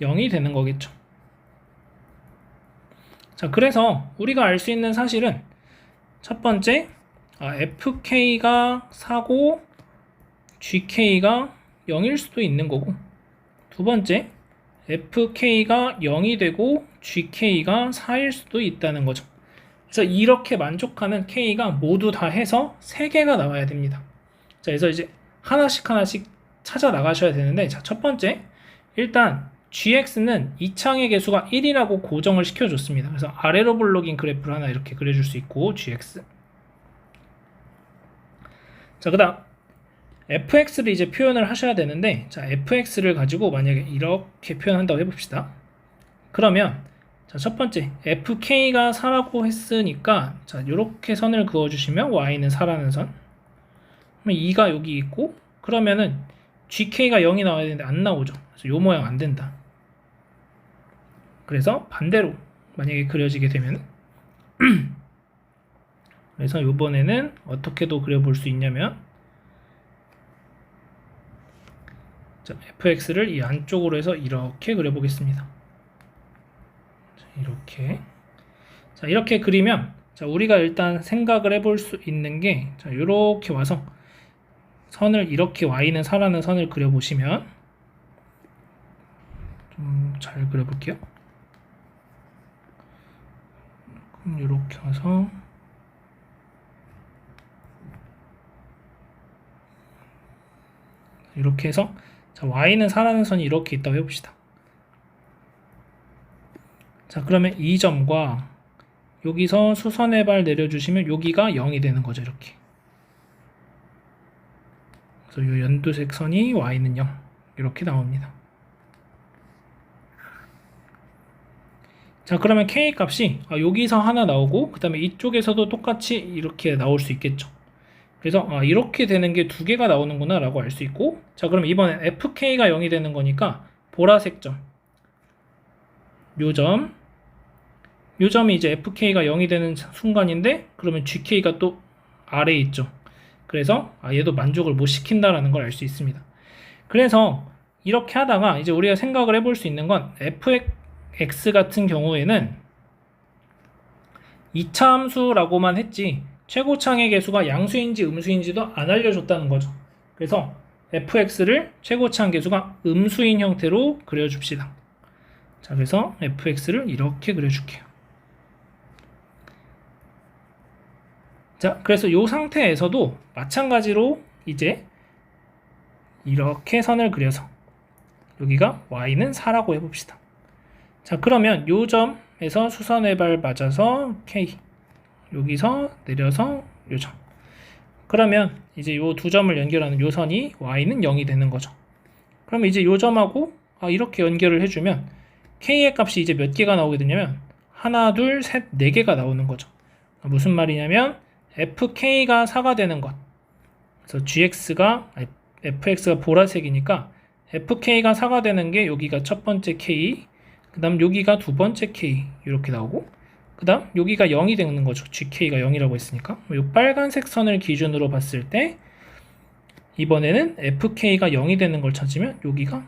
0이 되는 거겠죠. 자, 그래서 우리가 알 수 있는 사실은 첫 번째 fk가 4고 gk가 0일 수도 있는 거고 두 번째 fk가 0이 되고 gk가 4일 수도 있다는 거죠. 그래서 이렇게 만족하는 k가 모두 다 해서 3개가 나와야 됩니다. 자, 그래서 이제 하나씩 찾아 나가셔야 되는데 자, 첫 번째 일단 gx는 2차항의 개수가 1이라고 고정을 시켜줬습니다. 그래서 아래로 블록인 그래프를 하나 이렇게 그려줄 수 있고 gx 자, 그 다음 fx를 이제 표현을 하셔야 되는데 자, fx를 가지고 만약에 이렇게 표현한다고 해봅시다. 그러면 자, 첫 번째 fk가 4라고 했으니까 자, 요렇게 선을 그어주시면 y는 4라는 선 그러면 2가 여기 있고 그러면은 gk가 0이 나와야 되는데 안 나오죠. 그래서 요 모양 안 된다. 그래서 반대로 만약에 그려지게 되면 그래서 요번에는 어떻게도 그려볼 수 있냐면 자, fx를 이 안쪽으로 해서 이렇게 그려보겠습니다. 자, 이렇게 자, 이렇게 그리면 자, 우리가 일단 생각을 해볼 수 있는 게 자, 이렇게 와서 선을 이렇게 y는 4라는 선을 그려보시면 좀 잘 그려볼게요. 그럼 이렇게 와서 이렇게 해서 자, y는 4라는 선이 이렇게 있다고 해봅시다. 자, 그러면 이 점과 여기서 수선의 발 내려주시면 여기가 0이 되는 거죠. 이렇게. 그래서 이 연두색 선이 y는 0 이렇게 나옵니다. 자, 그러면 k 값이 여기서 하나 나오고 그 다음에 이쪽에서도 똑같이 이렇게 나올 수 있겠죠. 그래서 이렇게 되는 게 두 개가 나오는구나 라고 알 수 있고, 자, 그럼 이번엔 fk가 0이 되는 거니까 보라색 점, 요 점이 이제 fk가 0이 되는 순간인데, 그러면 gk가 또 아래에 있죠. 그래서 얘도 만족을 못 시킨다라는 걸 알 수 있습니다. 그래서 이렇게 하다가 이제 우리가 생각을 해볼 수 있는 건 fx 같은 경우에는 2차 함수라고만 했지 최고창의 개수가 양수인지 음수인지도 안 알려줬다는 거죠. 그래서 fx를 최고창 개수가 음수인 형태로 그려줍시다. 자, 그래서 fx를 이렇게 그려줄게요. 자, 그래서 이 상태에서도 마찬가지로 이제 이렇게 선을 그려서 여기가 y는 4라고 해봅시다. 자, 그러면 요 점에서 수선회발 맞아서 k, 여기서 내려서 요 점. 그러면 이제 요 두 점을 연결하는 요 선이 y는 0이 되는 거죠. 그러면 이제 요 점하고 이렇게 연결을 해주면 k의 값이 이제 몇 개가 나오게 되냐면 하나, 둘, 셋, 네 개가 나오는 거죠. 무슨 말이냐면 fk가 4가 되는 것. 그래서 fx가 보라색이니까 fk가 4가 되는 게 여기가 첫 번째 k, 그 다음 여기가 두 번째 k 이렇게 나오고, 그 다음 여기가 0이 되는 거죠. gk가 0이라고 했으니까. 이 빨간색 선을 기준으로 봤을 때 이번에는 fk가 0이 되는 걸 찾으면 여기가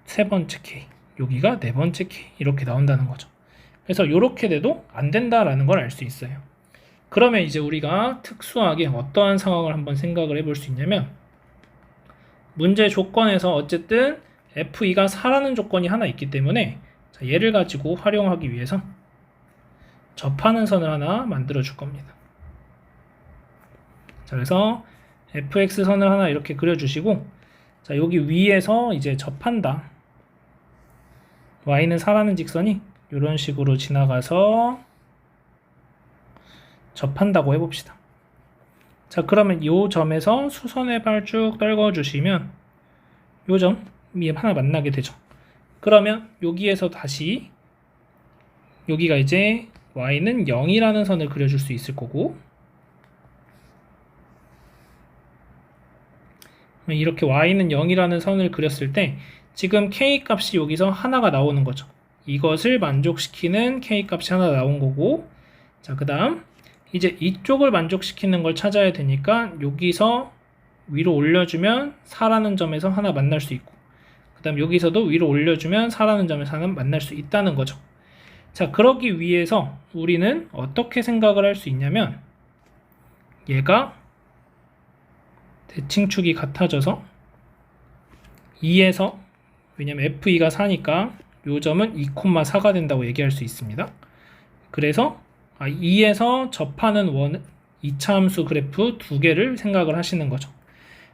세 번째 k, 여기가 네 번째 k 이렇게 나온다는 거죠. 그래서 이렇게 돼도 안 된다라는 걸 알 수 있어요. 그러면 이제 우리가 특수하게 어떠한 상황을 한번 생각을 해볼 수 있냐면, 문제 조건에서 어쨌든 f2가 4라는 조건이 하나 있기 때문에 얘를 가지고 활용하기 위해서 접하는 선을 하나 만들어 줄 겁니다. 자, 그래서 fx 선을 하나 이렇게 그려주시고, 자, 여기 위에서 이제 접한다, y는 4라는 직선이 이런 식으로 지나가서 접한다고 해봅시다. 자, 그러면 이 점에서 수선회발 쭉 떨궈주시면 이 점이 하나 만나게 되죠. 그러면 여기에서 다시 여기가 이제 y는 0이라는 선을 그려줄 수 있을 거고, 이렇게 y는 0이라는 선을 그렸을 때 지금 k 값이 여기서 하나가 나오는 거죠. 이것을 만족시키는 k 값이 하나 나온 거고, 자, 그 다음 이제 이쪽을 만족시키는 걸 찾아야 되니까 여기서 위로 올려주면 4라는 점에서 하나 만날 수 있고, 그 다음 여기서도 위로 올려주면 4라는 점에서 하나 만날 수 있다는 거죠. 자, 그러기 위해서 우리는 어떻게 생각을 할 수 있냐면, 얘가 대칭축이 같아져서 2에서, 왜냐면 f2가 4니까 요 점은 2,4가 된다고 얘기할 수 있습니다. 그래서 2에서 접하는 2차 함수 그래프 두 개를 생각을 하시는 거죠.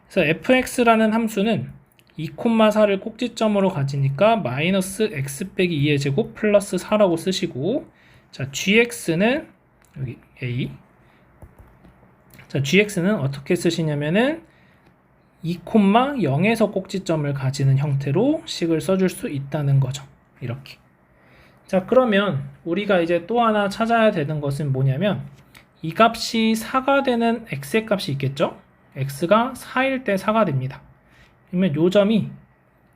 그래서 fx라는 함수는 2,4를 꼭지점으로 가지니까 마이너스 x 빼기 2의 제곱 플러스 4라고 쓰시고, 자, gx는 여기 a, 자, gx는 어떻게 쓰시냐면은 2,0에서 꼭지점을 가지는 형태로 식을 써줄 수 있다는 거죠. 이렇게. 자, 그러면 우리가 이제 또 하나 찾아야 되는 것은 뭐냐면, 이 값이 4가 되는 x의 값이 있겠죠? x가 4일 때 4가 됩니다. 그러면 요 점이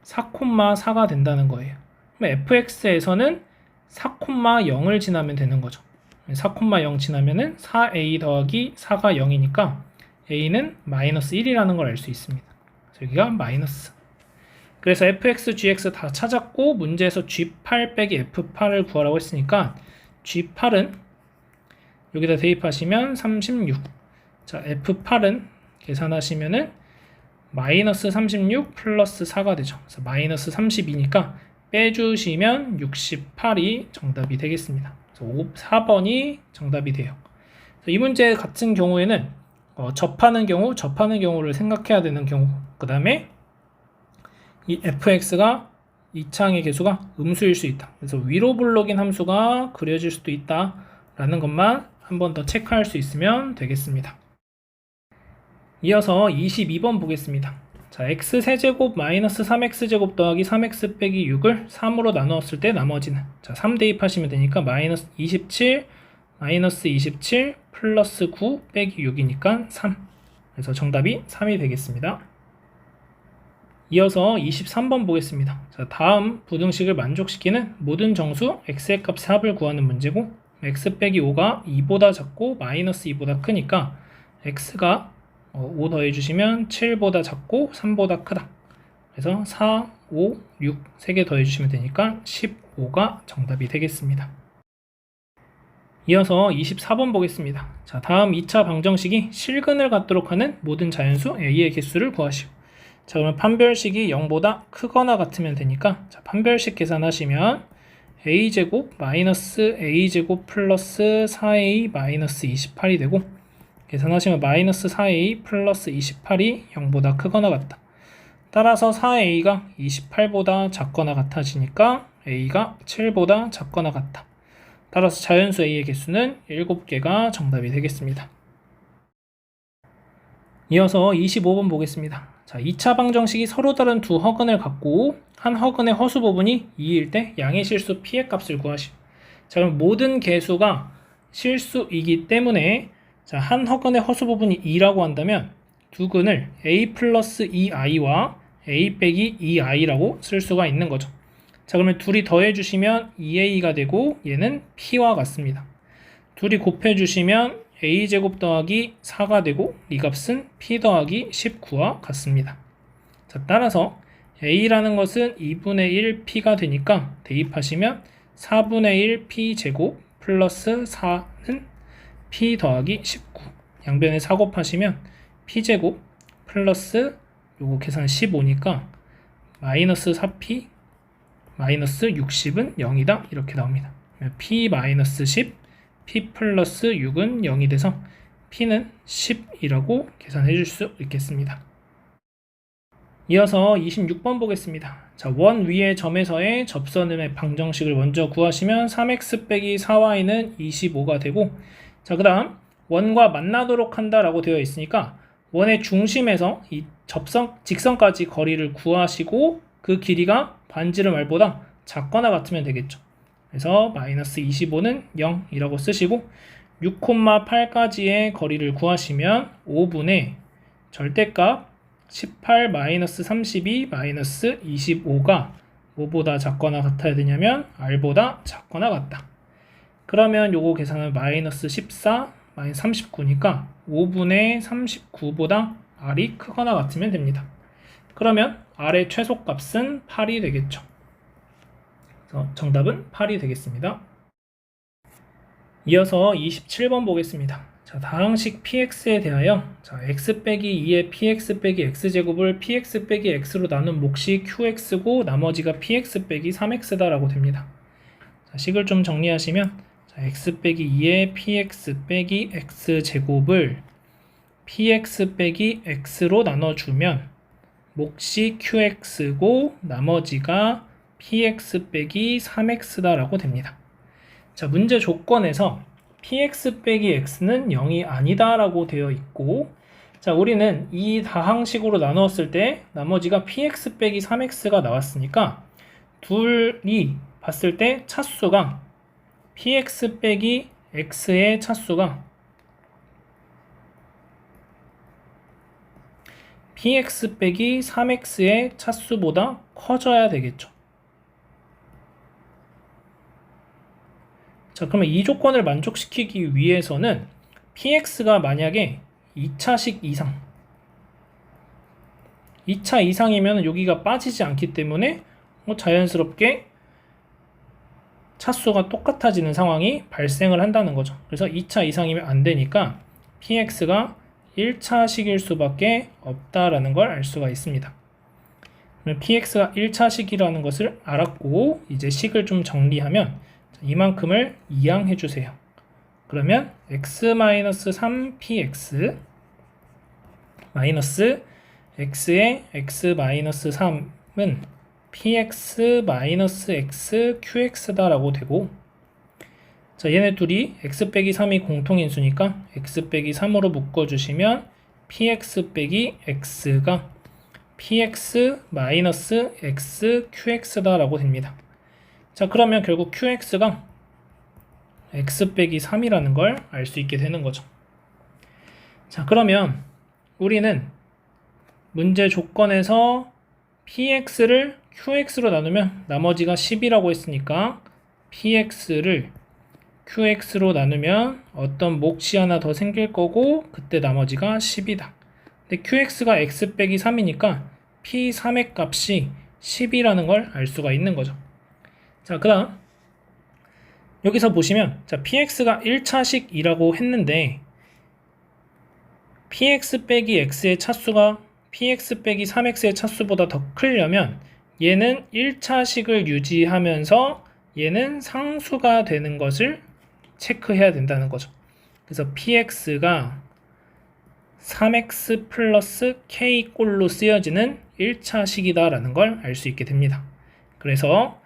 4,4가 된다는 거예요. 그럼 fx에서는 4,0을 지나면 되는 거죠. 4,0 지나면은 4a 더하기 4가 0이니까 a는 마이너스 1이라는 걸 알 수 있습니다. 그래서 여기가 마이너스. 그래서 fx, gx 다 찾았고, 문제에서 g8 빼기 f8을 구하라고 했으니까 g8은 여기다 대입하시면 36. 자, f8은 계산하시면은 마이너스 36 플러스 4가 되죠. 그래서 마이너스 32니까 빼주시면 68이 정답이 되겠습니다. 그래서 4번이 정답이 돼요. 이 문제 같은 경우에는 접하는 경우를 생각해야 되는 경우, 그 다음에 이 fx가 이차항의 개수가 음수일 수 있다. 그래서 위로 블록인 함수가 그려질 수도 있다 라는 것만 한 번 더 체크할 수 있으면 되겠습니다. 이어서 22번 보겠습니다. 자, x세제곱 마이너스 3x제곱 더하기 3x 빼기 6을 3으로 나누었을 때 나머지는, 자, 3 대입하시면 되니까 마이너스 27 플러스 9 빼기 6이니까 3. 그래서 정답이 3이 되겠습니다. 이어서 23번 보겠습니다. 자, 다음 부등식을 만족시키는 모든 정수 x의 값의 합을 구하는 문제고, x 빼기 5가 2보다 작고 마이너스 2보다 크니까 x가 5 더해주시면 7보다 작고 3보다 크다. 그래서 4, 5, 6 3개 더해주시면 되니까 15가 정답이 되겠습니다. 이어서 24번 보겠습니다. 자, 다음 2차 방정식이 실근을 갖도록 하는 모든 자연수 a의 개수를 구하시오. 자, 그러면 판별식이 0보다 크거나 같으면 되니까, 자, 판별식 계산하시면 a제곱 마이너스 a제곱 플러스 4a 마이너스 28이 되고, 계산하시면 마이너스 4a 플러스 28이 0보다 크거나 같다. 따라서 4a가 28보다 작거나 같아지니까 a가 7보다 작거나 같다. 따라서 자연수 a의 개수는 7개가 정답이 되겠습니다. 이어서 25번 보겠습니다. 자, 2차 방정식이 서로 다른 두 허근을 갖고 한 허근의 허수 부분이 2일 때 양의 실수 p의 값을 구하시오. 자, 그럼 모든 개수가 실수이기 때문에, 자, 한 허근의 허수 부분이 2라고 한다면 두 근을 a 플러스 2i와 a 빼기 2i라고 쓸 수가 있는 거죠. 자, 그러면 둘이 더해주시면 2a가 되고 얘는 p와 같습니다. 둘이 곱해주시면 a제곱 더하기 4가 되고 이 값은 p 더하기 19와 같습니다. 자, 따라서 a라는 것은 2분의 1 p가 되니까 대입하시면 4분의 1 p 제곱 플러스 4는 p 더하기 19, 양변에 4 곱하시면 p 제곱 플러스 요거 계산 15니까 마이너스 4p 마이너스 60은 0이다 이렇게 나옵니다. p 마이너스 10, p 플러스 6은 0이 돼서 p는 10이라고 계산해 줄 수 있겠습니다. 이어서 26번 보겠습니다. 자, 원 위의 점에서의 접선음의 방정식을 먼저 구하시면 3x 빼기 4y는 25가 되고, 자, 그 다음 원과 만나도록 한다라고 되어 있으니까 원의 중심에서 이 직선까지 거리를 구하시고 그 길이가 반지름 r보다 작거나 같으면 되겠죠. 그래서 마이너스 25는 0이라고 쓰시고 6,8까지의 거리를 구하시면 5분의 절대값 18 마이너스 32 마이너스 25가 뭐보다 작거나 같아야 되냐면 r보다 작거나 같다. 그러면 요거 계산은 마이너스 14 마이너스 39니까 5분의 39보다 r이 크거나 같으면 됩니다. 그러면 r의 최소값은 8이 되겠죠. 그래서 정답은 8이 되겠습니다. 이어서 27번 보겠습니다. 자, 다항식 px에 대하여, 자, x 빼기 2의 px 빼기 x제곱을 px 빼기 x로 나눈 몫이 qx고 나머지가 px 빼기 3x다 라고 됩니다. 자, 식을 좀 정리하시면, 자, x 빼기 2의 px 빼기 x제곱을 px 빼기 x로 나눠주면 몫이 qx고 나머지가 px 빼기 3x다 라고 됩니다. 자, 문제 조건에서 px 빼기 x는 0이 아니다 라고 되어 있고, 자, 우리는 이 다항식으로 나누었을 때 나머지가 px 빼기 3x가 나왔으니까 둘이 봤을 때 차수가 px 빼기 x의 차수가 px 빼기 3x의 차수보다 커져야 되겠죠. 자, 그러면 이 조건을 만족시키기 위해서는 px가 만약에 2차식 이상 2차 이상이면 여기가 빠지지 않기 때문에 자연스럽게 차수가 똑같아지는 상황이 발생을 한다는 거죠. 그래서 2차 이상이면 안 되니까 px가 1차식일 수밖에 없다라는 걸 알 수가 있습니다. px가 1차식이라는 것을 알았고 이제 식을 좀 정리하면 이만큼을 이항해 주세요. 그러면 x-3px 마이너스 x의 x-3은 px-x qx다라고 되고, 자, 얘네 둘이 x 빼기 3이 공통인수니까 x 빼기 3으로 묶어주시면 px 빼기 x가 px 마이너스 x qx다 라고 됩니다. 자, 그러면 결국 qx가 x 빼기 3이라는 걸 알 수 있게 되는 거죠. 자, 그러면 우리는 문제 조건에서 px를 qx로 나누면 나머지가 10이라고 했으니까 px를 qx로 나누면 어떤 몫이 하나 더 생길 거고 그때 나머지가 10이다. 근데 qx가 x 빼기 3이니까 p3의 값이 10이라는 걸 알 수가 있는 거죠. 자, 그 다음 여기서 보시면 자, px가 1차식이라고 했는데 px 빼기 x의 차수가 px 빼기 3x의 차수보다 더 크려면 얘는 1차식을 유지하면서 얘는 상수가 되는 것을 체크해야 된다는 거죠. 그래서 px가 3x 플러스 k 꼴로 쓰여지는 1차식이다 라는 걸 알 수 있게 됩니다. 그래서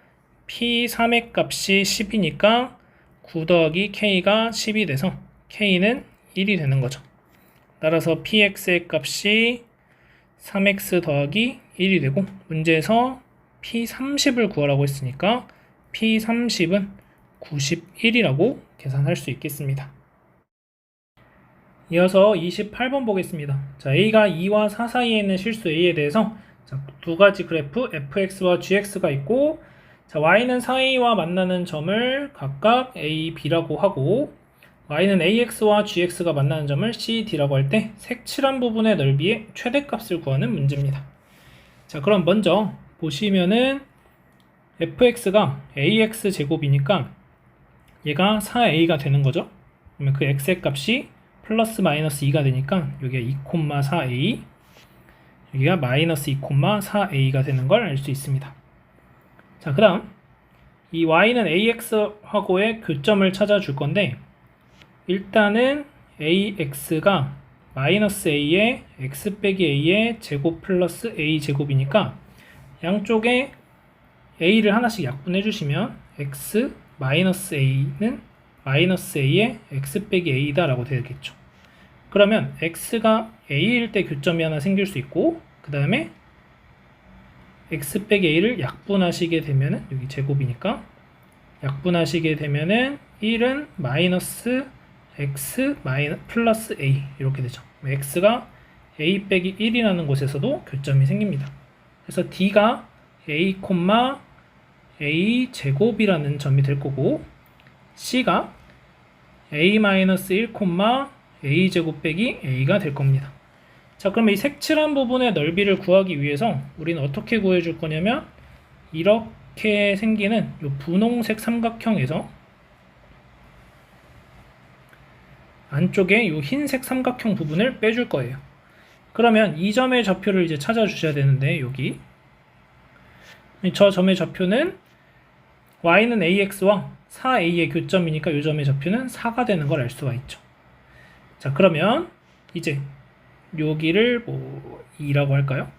p3의 값이 10이니까 9 더하기 k가 10이 돼서 k는 1이 되는 거죠. 따라서 px의 값이 3x 더하기 1이 되고 문제에서 p30을 구하라고 했으니까 p30은 91이라고 계산할 수 있겠습니다. 이어서 28번 보겠습니다. 자, A가 2와 4 사이에 있는 실수 A에 대해서 자, 두 가지 그래프 fx와 gx가 있고 자, y는 4a와 만나는 점을 각각 a, b라고 하고 y는 ax와 gx가 만나는 점을 c, d라고 할 때 색칠한 부분의 넓이의 최대값을 구하는 문제입니다. 자, 그럼 먼저 보시면은 fx가 ax 제곱이니까 얘가 4a가 되는 거죠. 그러면 그 x의 값이 플러스 마이너스 2가 되니까 여기가 2,4a 여기가 마이너스 2,4a가 되는 걸 알 수 있습니다. 자, 그 다음 이 y는 ax하고의 교점을 찾아줄 건데 일단은 ax가 마이너스 a의 x 빼기 a의 제곱 플러스 a 제곱이니까 양쪽에 a를 하나씩 약분해 주시면 x 마이너스 a는 마이너스 a의 x 빼기 a다 라고 되겠죠. 그러면 x가 a일 때 교점이 하나 생길 수 있고 그 다음에 x 빼기 a를 약분하시게 되면은 여기 제곱이니까 약분하시게 되면은 1은 마이너스 x 플러스 a 이렇게 되죠. x가 a 빼기 1이라는 곳에서도 교점이 생깁니다. 그래서 d가 a, a 제곱이라는 점이 될 거고 c가 a-1, a 제곱 빼기 a가 될 겁니다. 자, 그럼 이 색칠한 부분의 넓이를 구하기 위해서 우리는 어떻게 구해줄 거냐면 이렇게 생기는 이 분홍색 삼각형에서 안쪽에 이 흰색 삼각형 부분을 빼줄 거예요. 그러면 이 점의 좌표를 이제 찾아주셔야 되는데 여기 저 점의 좌표는 y는 ax와 4a의 교점이니까 이 점의 좌표는 4가 되는 걸 알 수가 있죠. 자, 그러면 이제 여기를 2라고 할까요?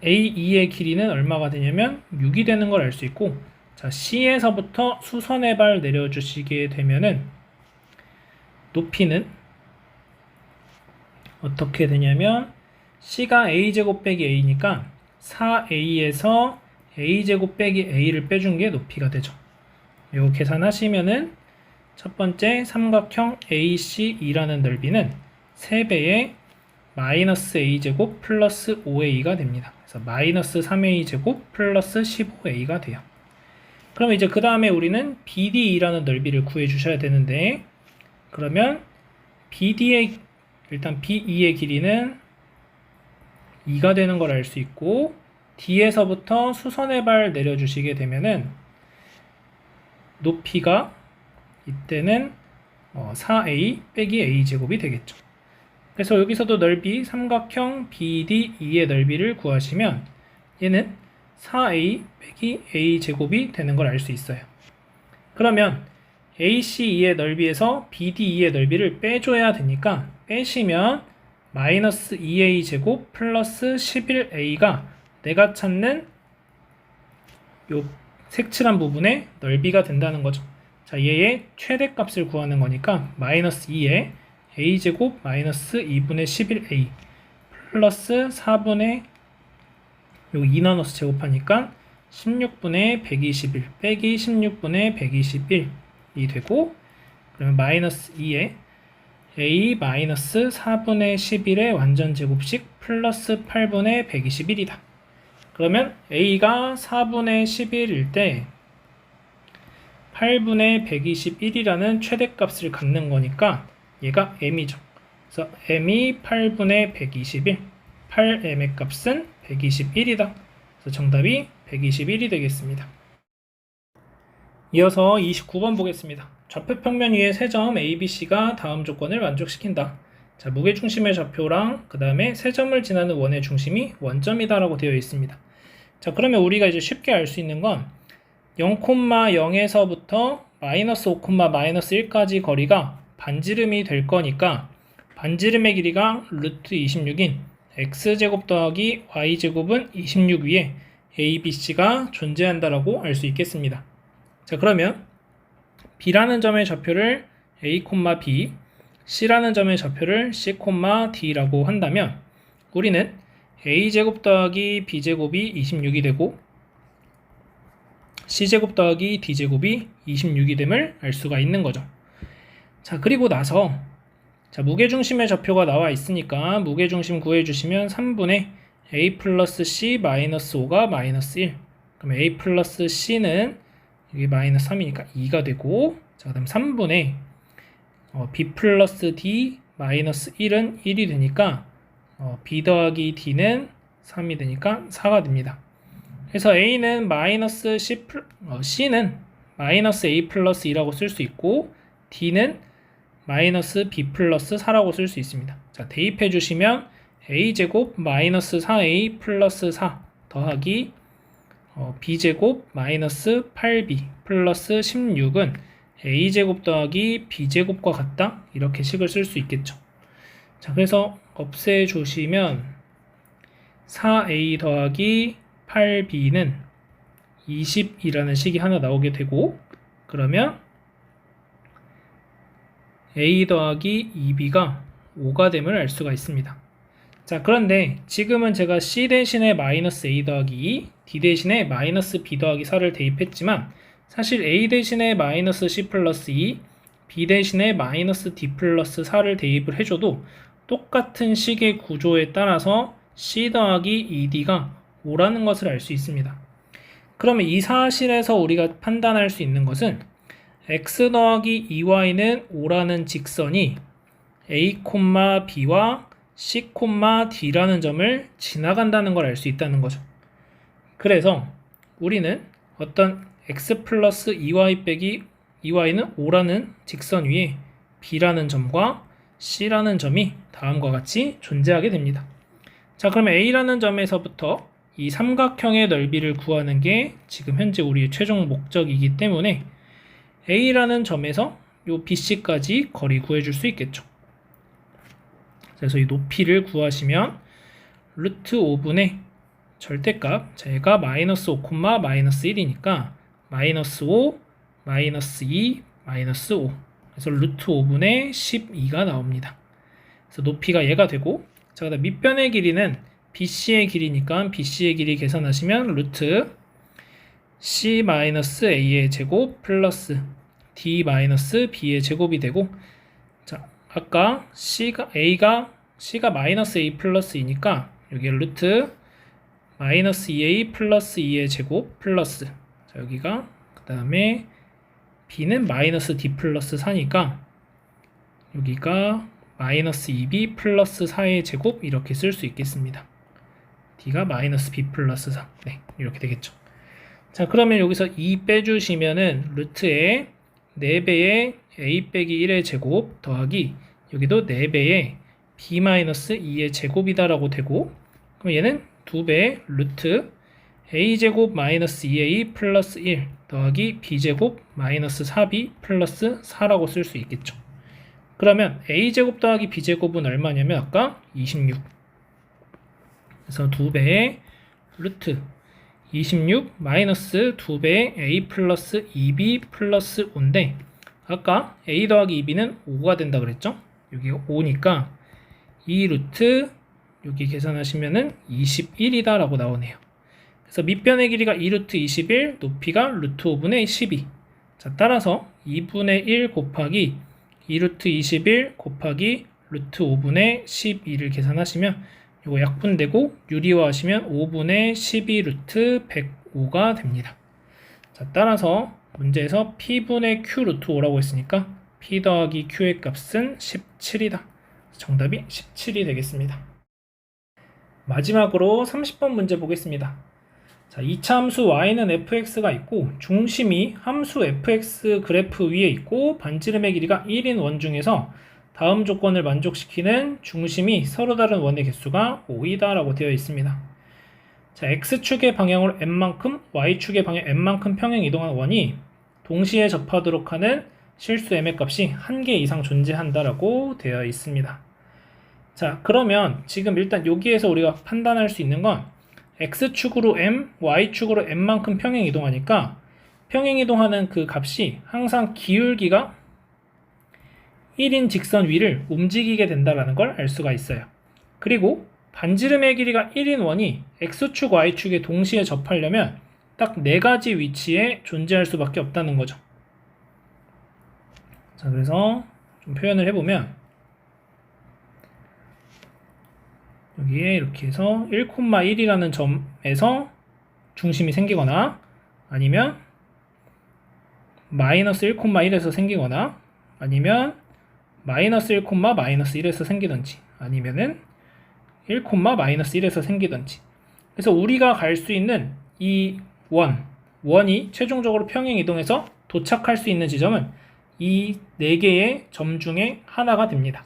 A2의 길이는 얼마가 되냐면 6이 되는 걸 알 수 있고 자, C에서부터 수선의 발 내려주시게 되면은 높이는 어떻게 되냐면 C가 A제곱 빼기 A니까 4A에서 A제곱 빼기 A를 빼준 게 높이가 되죠. 이거 계산하시면은 첫 번째 삼각형 ACE라는 넓이는 3배의 마이너스 a제곱 플러스 5a가 됩니다. 그래서 마이너스 3a제곱 플러스 15a가 돼요. 그럼 이제 그 다음에 우리는 BDE라는 넓이를 구해 주셔야 되는데 그러면 BD의 일단 BE의 길이는 2가 되는 걸 알 수 있고 D에서부터 수선의 발 내려주시게 되면은 높이가 이때는 4a 빼기 a제곱이 되겠죠. 그래서 여기서도 넓이 삼각형 BDE의 넓이를 구하시면 얘는 4a 빼기 a제곱이 되는 걸 알 수 있어요. 그러면 ACE의 넓이에서 BDE의 넓이를 빼줘야 되니까 빼시면 마이너스 2a제곱 플러스 11a가 내가 찾는 요 색칠한 부분의 넓이가 된다는 거죠. 자, 얘의 최대값을 구하는 거니까 마이너스 2에 a제곱 마이너스 2분의 11a 플러스 4분의 요 2 나눠서 제곱하니까 16분의 121 빼기 16분의 121이 되고, 그러면 마이너스 2에 a 마이너스 4분의 11의 완전 제곱식 플러스 8분의 121이다. 그러면 a가 4분의 11일 때 8분의 121이라는 최대값을 갖는 거니까 얘가 m이죠. 그래서 m이 8분의 121, 8m의 값은 121이다. 그래서 정답이 121이 되겠습니다. 이어서 29번 보겠습니다. 좌표 평면 위의 세 점 ABC가 다음 조건을 만족시킨다. 자, 무게중심의 좌표랑 그 다음에 세 점을 지나는 원의 중심이 원점이다 라고 되어 있습니다. 자, 그러면 우리가 이제 쉽게 알 수 있는 건 0,0에서부터 마이너스 5, 마이너스 1까지 거리가 반지름이 될 거니까 반지름의 길이가 루트 26인 x제곱 더하기 y제곱은 26 위에 ABC가 존재한다라고 알 수 있겠습니다. 자, 그러면 B라는 점의 좌표를 A, B, C라는 점의 좌표를 C, D라고 한다면 우리는 A제곱 더하기 B제곱이 26이 되고 C제곱 더하기 D제곱이 26이 됨을 알 수가 있는 거죠. 자, 그리고 나서 자, 무게중심의 좌표가 나와 있으니까 무게중심 구해주시면 3분의 A 플러스 C 마이너스 5가 마이너스 1. 그럼 A 플러스 C는 여기 마이너스 3이니까 2가 되고, 자, 그 다음 3분의 B 플러스 D 마이너스 1은 1이 되니까 B 더하기 D는 3이 되니까 4가 됩니다. 그래서 A는 마이너스 C는 마이너스 A 플러스 2라고 쓸 수 있고 D는 마이너스 B 플러스 4라고 쓸 수 있습니다. 자, 대입해 주시면 A제곱 마이너스 4A 플러스 4 더하기 B제곱 마이너스 8B 플러스 16은 A제곱 더하기 B제곱과 같다, 이렇게 식을 쓸 수 있겠죠. 자, 그래서 없애주시면 4A 더하기 8B는 20이라는 식이 하나 나오게 되고, 그러면 A 더하기 2B가 5가 됨을 알 수가 있습니다. 자, 그런데 지금은 제가 C 대신에 마이너스 A 더하기 2, D 대신에 마이너스 B 더하기 4를 대입했지만 사실 A 대신에 마이너스 C 플러스 2, B 대신에 마이너스 D 플러스 4를 대입을 해줘도 똑같은 식의 구조에 따라서 C 더하기 2D가 5라는 것을 알 수 있습니다. 그러면 이 사실에서 우리가 판단할 수 있는 것은 x 더하기 2y는 5라는 직선이 a, b와 c, d라는 점을 지나간다는 걸 알 수 있다는 거죠. 그래서 우리는 어떤 x 플러스 2y 빼기 2y는 5라는 직선 위에 b라는 점과 c라는 점이 다음과 같이 존재하게 됩니다. 자, 그러면 a라는 점에서부터 이 삼각형의 넓이를 구하는 게 지금 현재 우리의 최종 목적이기 때문에 A라는 점에서 요 BC까지 거리 구해줄 수 있겠죠. 그래서 이 높이를 구하시면 루트 5분의 절대값, 제가 마이너스 5, 마이너스 1이니까 마이너스 5, 마이너스 2, 마이너스 5. 그래서 루트 5분의 12가 나옵니다. 그래서 높이가 얘가 되고, 자, 그다음 밑변의 길이는 BC의 길이니까 BC의 길이 계산하시면 루트 C-A의 제곱 플러스 D-B의 제곱이 되고, 자, 아까 C가 마이너스 A 플러스 2니까 여기 루트 마이너스 2A 플러스 2의 제곱 플러스, 자, 여기가 그 다음에 B는 마이너스 D 플러스 4니까 여기가 마이너스 2B 플러스 4의 제곱, 이렇게 쓸 수 있겠습니다. D가 마이너스 B 플러스 4, 네, 이렇게 되겠죠. 자, 그러면 여기서 2 빼주시면은 루트에 4배의 a 빼기 1의 제곱 더하기 여기도 4배의 b-2의 제곱이다라고 되고, 그럼 얘는 2배의 루트 a제곱 마이너스 2a 플러스 1 더하기 b제곱 마이너스 4b 플러스 4라고 쓸 수 있겠죠. 그러면 a제곱 더하기 b제곱은 얼마냐면 아까 26. 그래서 2배의 루트 26 마이너스 2배의 a 플러스 2b 플러스 5인데 아까 a 더하기 2b는 5가 된다 그랬죠? 여기 5니까 이 루트 여기 계산하시면은 21이다 라고 나오네요. 그래서 밑변의 길이가 2루트 21, 높이가 루트 5분의 12. 자, 따라서 2분의 1 곱하기 2루트 21 곱하기 루트 5분의 12를 계산하시면 이거 약분되고 유리화하시면 5분의 12 루트 105가 됩니다. 자, 따라서 문제에서 P분의 Q 루트 5라고 했으니까 P 더하기 Q의 값은 17이다. 정답이 17이 되겠습니다. 마지막으로 30번 문제 보겠습니다. 자, 2차 함수 y는 fx가 있고 중심이 함수 fx 그래프 위에 있고 반지름의 길이가 1인 원 중에서 다음 조건을 만족시키는 중심이 서로 다른 원의 개수가 5이다 라고 되어 있습니다. 자, x축의 방향으로 n만큼 y축의 방향 n만큼 평행 이동한 원이 동시에 접하도록 하는 실수 m의 값이 1개 이상 존재한다라고 되어 있습니다. 자, 그러면 지금 일단 여기에서 우리가 판단할 수 있는 건 x축으로 m, y축으로 n만큼 평행 이동하니까 평행 이동하는 그 값이 항상 기울기가 1인 직선 위를 움직이게 된다는 걸 알 수가 있어요. 그리고 반지름의 길이가 1인 원이 x축, y축에 동시에 접하려면 딱 4가지 위치에 존재할 수밖에 없다는 거죠. 자, 그래서 좀 표현을 해보면 여기에 이렇게 해서 1,1이라는 점에서 중심이 생기거나 아니면 마이너스 1,1에서 생기거나 아니면 마이너스 1, 마이너스 1에서 생기든지 아니면은 1, 마이너스 1에서 생기든지. 그래서 우리가 갈 수 있는 이 원이 최종적으로 평행 이동해서 도착할 수 있는 지점은 이 4개의 점 중에 하나가 됩니다.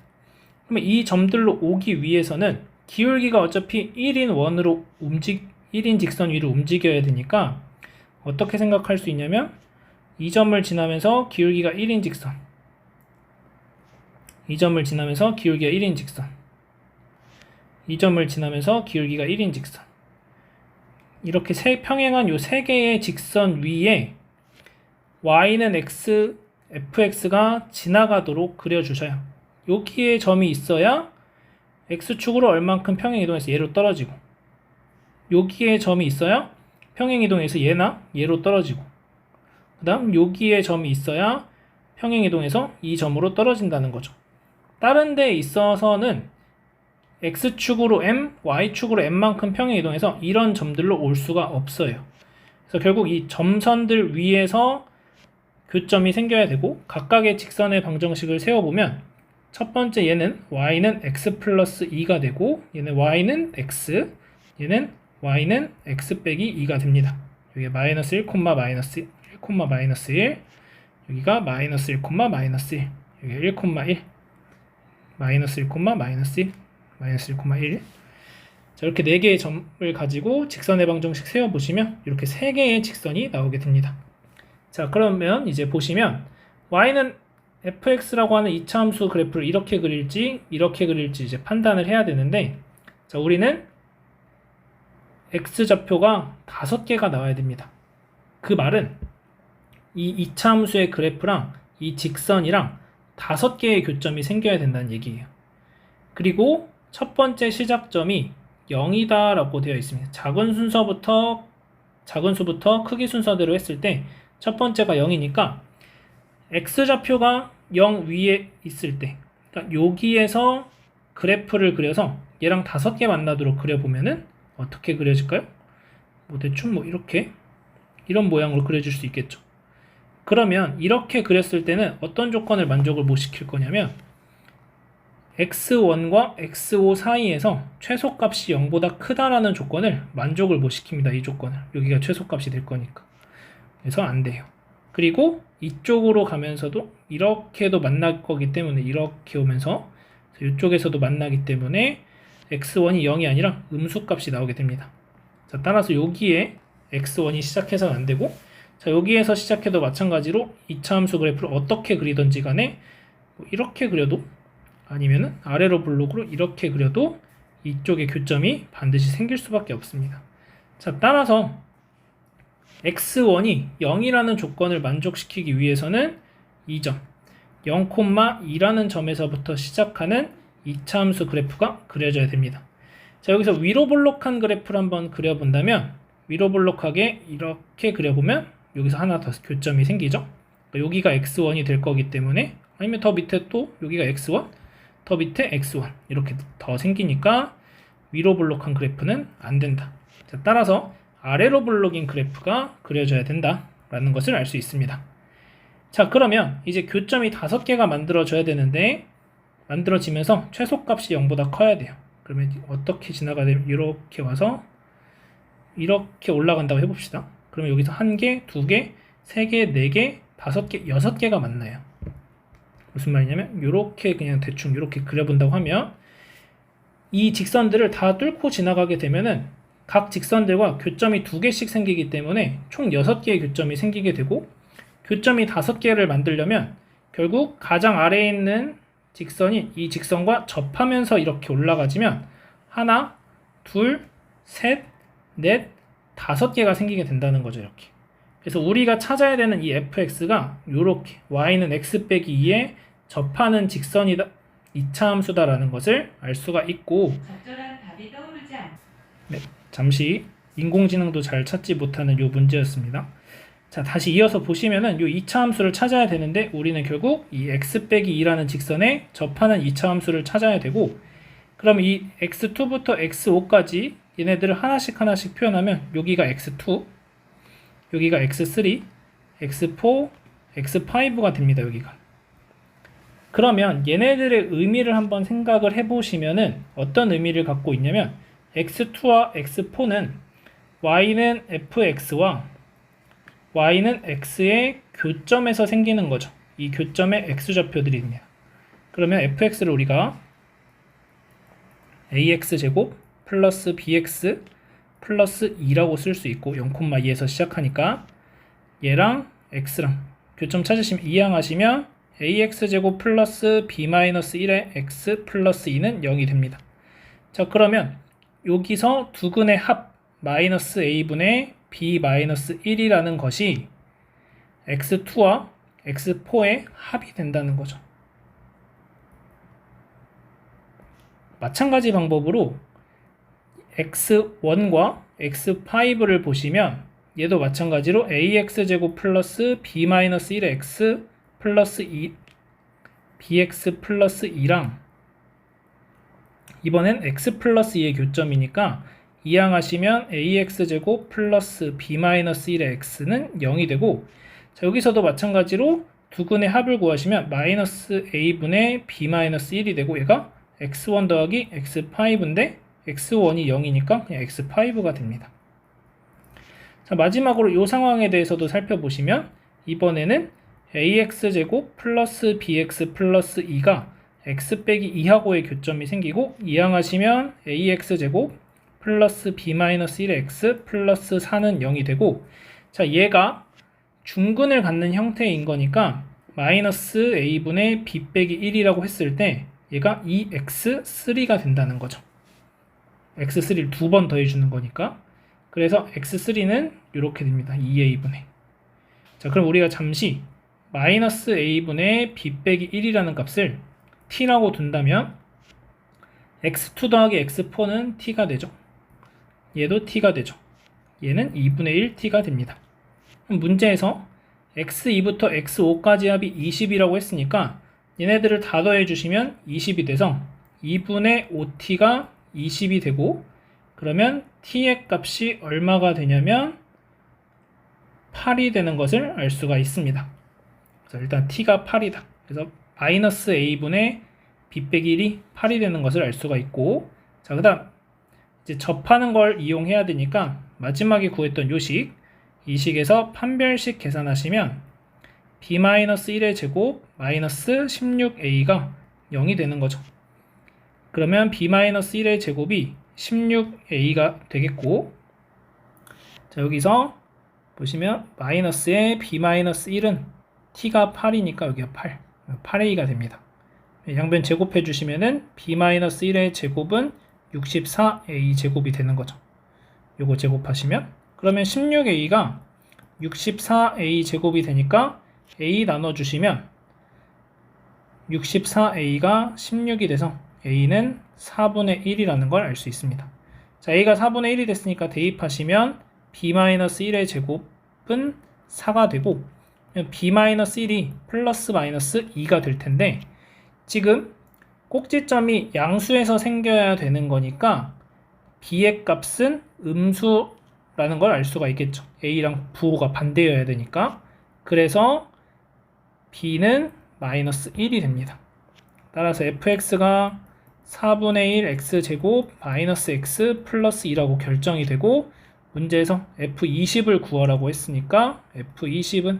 그러면 이 점들로 오기 위해서는 기울기가 어차피 1인 직선 위로 움직여야 되니까 어떻게 생각할 수 있냐면 이 점을 지나면서 기울기가 1인 직선, 이 점을 지나면서 기울기가 1인 직선, 이 점을 지나면서 기울기가 1인 직선, 이렇게 평행한 요 3개의 직선 위에 y는 x, fx가 지나가도록 그려주셔요. 여기에 점이 있어야 x축으로 얼만큼 평행 이동해서 얘로 떨어지고 여기에 점이 있어야 평행 이동해서 얘로 떨어지고 그 다음 여기에 점이 있어야 평행 이동해서 이 점으로 떨어진다는 거죠. 다른 데 있어서는 x축으로 m, y축으로 m만큼 평행 이동해서 이런 점들로 올 수가 없어요. 그래서 결국 이 점선들 위에서 교점이 생겨야 되고 각각의 직선의 방정식을 세워보면 첫 번째 얘는 y는 x 플러스 2가 되고 얘는 y는 x, 얘는 y는 x 빼기 2가 됩니다. 여기 마이너스 1, 마이너스 1, 마이너스 1, 여기가 마이너스 1, 마이너스 1, 여기 1, 1, 마이너스 1, 마이너스 1, 마이너스 1, 1. 자, 이렇게 4개의 점을 가지고 직선의 방정식 세워보시면 이렇게 3개의 직선이 나오게 됩니다. 자, 그러면 이제 보시면 y는 fx라고 하는 2차 함수 그래프를 이렇게 그릴지 이제 판단을 해야 되는데, 자, 우리는 x좌표가 5개가 나와야 됩니다. 그 말은 이 2차 함수의 그래프랑 이 직선이랑 5개의 교점이 생겨야 된다는 얘기예요. 그리고 첫 번째 시작점이 0이다 라고 되어 있습니다. 작은 수부터 크기 순서대로 했을 때 첫 번째가 0이니까 x좌표가 0 위에 있을 때, 그러니까 여기에서 그래프를 그려서 얘랑 5개 만나도록 그려보면은 어떻게 그려질까요? 뭐 대충 이렇게 이런 모양으로 그려질 수 있겠죠. 그러면 이렇게 그렸을 때는 어떤 조건을 만족을 못 시킬 거냐면 x1과 x5 사이에서 최소값이 0보다 크다라는 조건을 만족을 못 시킵니다. 이 조건을. 여기가 최소값이 될 거니까. 그래서 안 돼요. 그리고 이쪽으로 가면서도 이렇게도 만날 거기 때문에 이렇게 오면서 이쪽에서도 만나기 때문에 x1이 0이 아니라 음수값이 나오게 됩니다. 자, 따라서 여기에 x1이 시작해서는 안 되고, 자, 여기에서 시작해도 마찬가지로 2차 함수 그래프를 어떻게 그리든지 간에 이렇게 그려도 아니면은 아래로 블록으로 이렇게 그려도 이쪽에 교점이 반드시 생길 수밖에 없습니다. 자, 따라서 x1이 0이라는 조건을 만족시키기 위해서는 이 점 0,2라는 점에서부터 시작하는 2차 함수 그래프가 그려져야 됩니다. 자, 여기서 위로 볼록한 그래프를 한번 그려본다면 위로 볼록하게 이렇게 그려보면 여기서 하나 더 교점이 생기죠. 여기가 x1이 될 거기 때문에, 아니면 더 밑에 또 여기가 x1, 더 밑에 x1 이렇게 더 생기니까 위로 볼록한 그래프는 안 된다. 자, 따라서 아래로 볼록인 그래프가 그려져야 된다 라는 것을 알 수 있습니다. 자, 그러면 이제 교점이 5개가 만들어져야 되는데, 만들어지면서 최소값이 0보다 커야 돼요. 그러면 어떻게 지나가야 되면 이렇게 와서 이렇게 올라간다고 해봅시다. 그러면 여기서 1개, 2개, 3개, 4개, 5개, 6개가 만나요. 무슨 말이냐면 이렇게 그냥 대충 이렇게 그려본다고 하면 이 직선들을 다 뚫고 지나가게 되면은 각 직선들과 교점이 2개씩 생기기 때문에 총 6개의 교점이 생기게 되고, 교점이 5개를 만들려면 결국 가장 아래에 있는 직선이 이 직선과 접하면서 이렇게 올라가지면 하나, 둘, 셋, 넷, 5개가 생기게 된다는 거죠. 이렇게. 그래서 우리가 찾아야 되는 이 fx가 이렇게 y는 x 빼기 2에 접하는 직선이다, 이차함수다라는 것을 알 수가 있고, 적절한 답이 떠오르지 않. 네, 잠시 인공지능도 잘 찾지 못하는 이 문제였습니다. 자, 다시 이어서 보시면은 이 2차 함수를 찾아야 되는데, 우리는 결국 이 x 빼기 2라는 직선에 접하는 2차 함수를 찾아야 되고, 그럼 이 x2부터 x5까지 얘네들을 하나씩 표현하면 여기가 x2, 여기가 x3, x4, x5가 됩니다. 여기가. 그러면 얘네들의 의미를 한번 생각을 해보시면은 어떤 의미를 갖고 있냐면, x2와 x4는 y는 fx와 y는 x의 교점에서 생기는 거죠. 이 교점의 x좌표들입니다. 그러면 fx를 우리가 ax제곱 플러스 bx 플러스 2라고 쓸 수 있고, 0,2에서 시작하니까 얘랑 x랑 교점 찾으시면 이항하시면 ax제곱 플러스 b-1의 x 플러스 2는 0이 됩니다. 자, 그러면 여기서 두근의 합 마이너스 a분의 b-1이라는 것이 x2와 x4의 합이 된다는 거죠. 마찬가지 방법으로 x1과 x5를 보시면 얘도 마찬가지로 ax제곱 플러스 b-1의 x 플러스 2 bx 플러스 2랑 이번엔 x 플러스 2의 교점이니까 이항하시면 ax제곱 플러스 b-1의 x는 0이 되고, 자, 여기서도 마찬가지로 두근의 합을 구하시면 마이너스 a분의 b-1이 되고, 얘가 x1 더하기 x5인데 x1이 0이니까 그냥 x5가 됩니다. 자, 마지막으로 이 상황에 대해서도 살펴보시면 이번에는 ax제곱 플러스 bx 플러스 2가 x 빼기 2하고의 교점이 생기고, 이항하시면 ax제곱 플러스 b-1의 x 플러스 4는 0이 되고, 자, 얘가 중근을 갖는 형태인 거니까 마이너스 a분의 b 빼기 1이라고 했을 때 얘가 2x3가 된다는 거죠. x3를 2번 더해주는 거니까. 그래서 x3는 이렇게 됩니다. 2a분의. 자, 그럼 우리가 잠시 마이너스 a분의 b 빼기 1이라는 값을 t라고 둔다면 x2 더하기 x4는 t가 되죠. 얘도 t가 되죠. 얘는 2분의 1t가 됩니다. 문제에서 x2부터 x5까지 합이 20이라고 했으니까 얘네들을 다 더해주시면 20이 돼서 2분의 5t가 20이 되고, 그러면 t의 값이 얼마가 되냐면 8이 되는 것을 알 수가 있습니다. 그래서 일단 t가 8이다. 그래서 마이너스 a분의 b 빼기 1이 8이 되는 것을 알 수가 있고, 자, 그 다음 이제 접하는 걸 이용해야 되니까 마지막에 구했던 요식, 이 식에서 판별식 계산하시면 b-1의 제곱 마이너스 16a가 0이 되는 거죠. 그러면 b-1의 제곱이 16a가 되겠고, 자, 여기서 보시면 마이너스의 b-1은 t가 8이니까 여기가 8a가 됩니다. 양변 제곱해 주시면은 b-1의 제곱은 64a 제곱이 되는 거죠. 요거 제곱하시면, 그러면 16a가 64a 제곱이 되니까 a 나눠주시면 64a가 16이 돼서 a는 4분의 1이라는 걸 알 수 있습니다. 자, a가 4분의 1이 됐으니까 대입하시면 b-1의 제곱은 4가 되고 b-1이 플러스 마이너스 2가 될 텐데 지금 꼭지점이 양수에서 생겨야 되는 거니까 b의 값은 음수라는 걸 알 수가 있겠죠. a랑 부호가 반대여야 되니까. 그래서 b는 마이너스 1이 됩니다. 따라서 fx가 4분의 1 x제곱 마이너스 x 플러스 2라고 결정이 되고 문제에서 f20을 구하라고 했으니까 f20은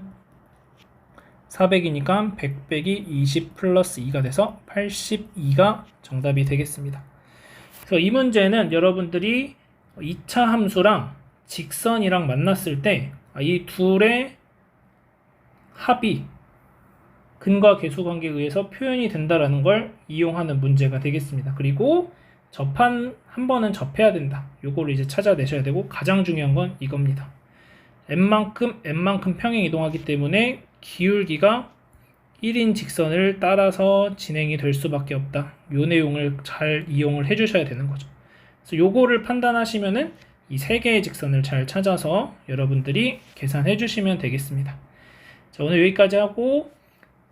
400이니까 100 빼기 20 플러스 2가 돼서 82가 정답이 되겠습니다. 그래서 이 문제는 여러분들이 2차 함수랑 직선이랑 만났을 때 이 둘의 합이 근과 계수 관계에 의해서 표현이 된다라는 걸 이용하는 문제가 되겠습니다. 그리고 한 번은 접해야 된다. 요거를 이제 찾아내셔야 되고 가장 중요한 건 이겁니다. n만큼 평행 이동하기 때문에 기울기가 1인 직선을 따라서 진행이 될 수밖에 없다. 요 내용을 잘 이용을 해주셔야 되는 거죠. 그래서 요거를 판단하시면은 이 세 개의 직선을 잘 찾아서 여러분들이 계산해 주시면 되겠습니다. 자, 오늘 여기까지 하고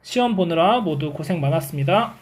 시험 보느라 모두 고생 많았습니다.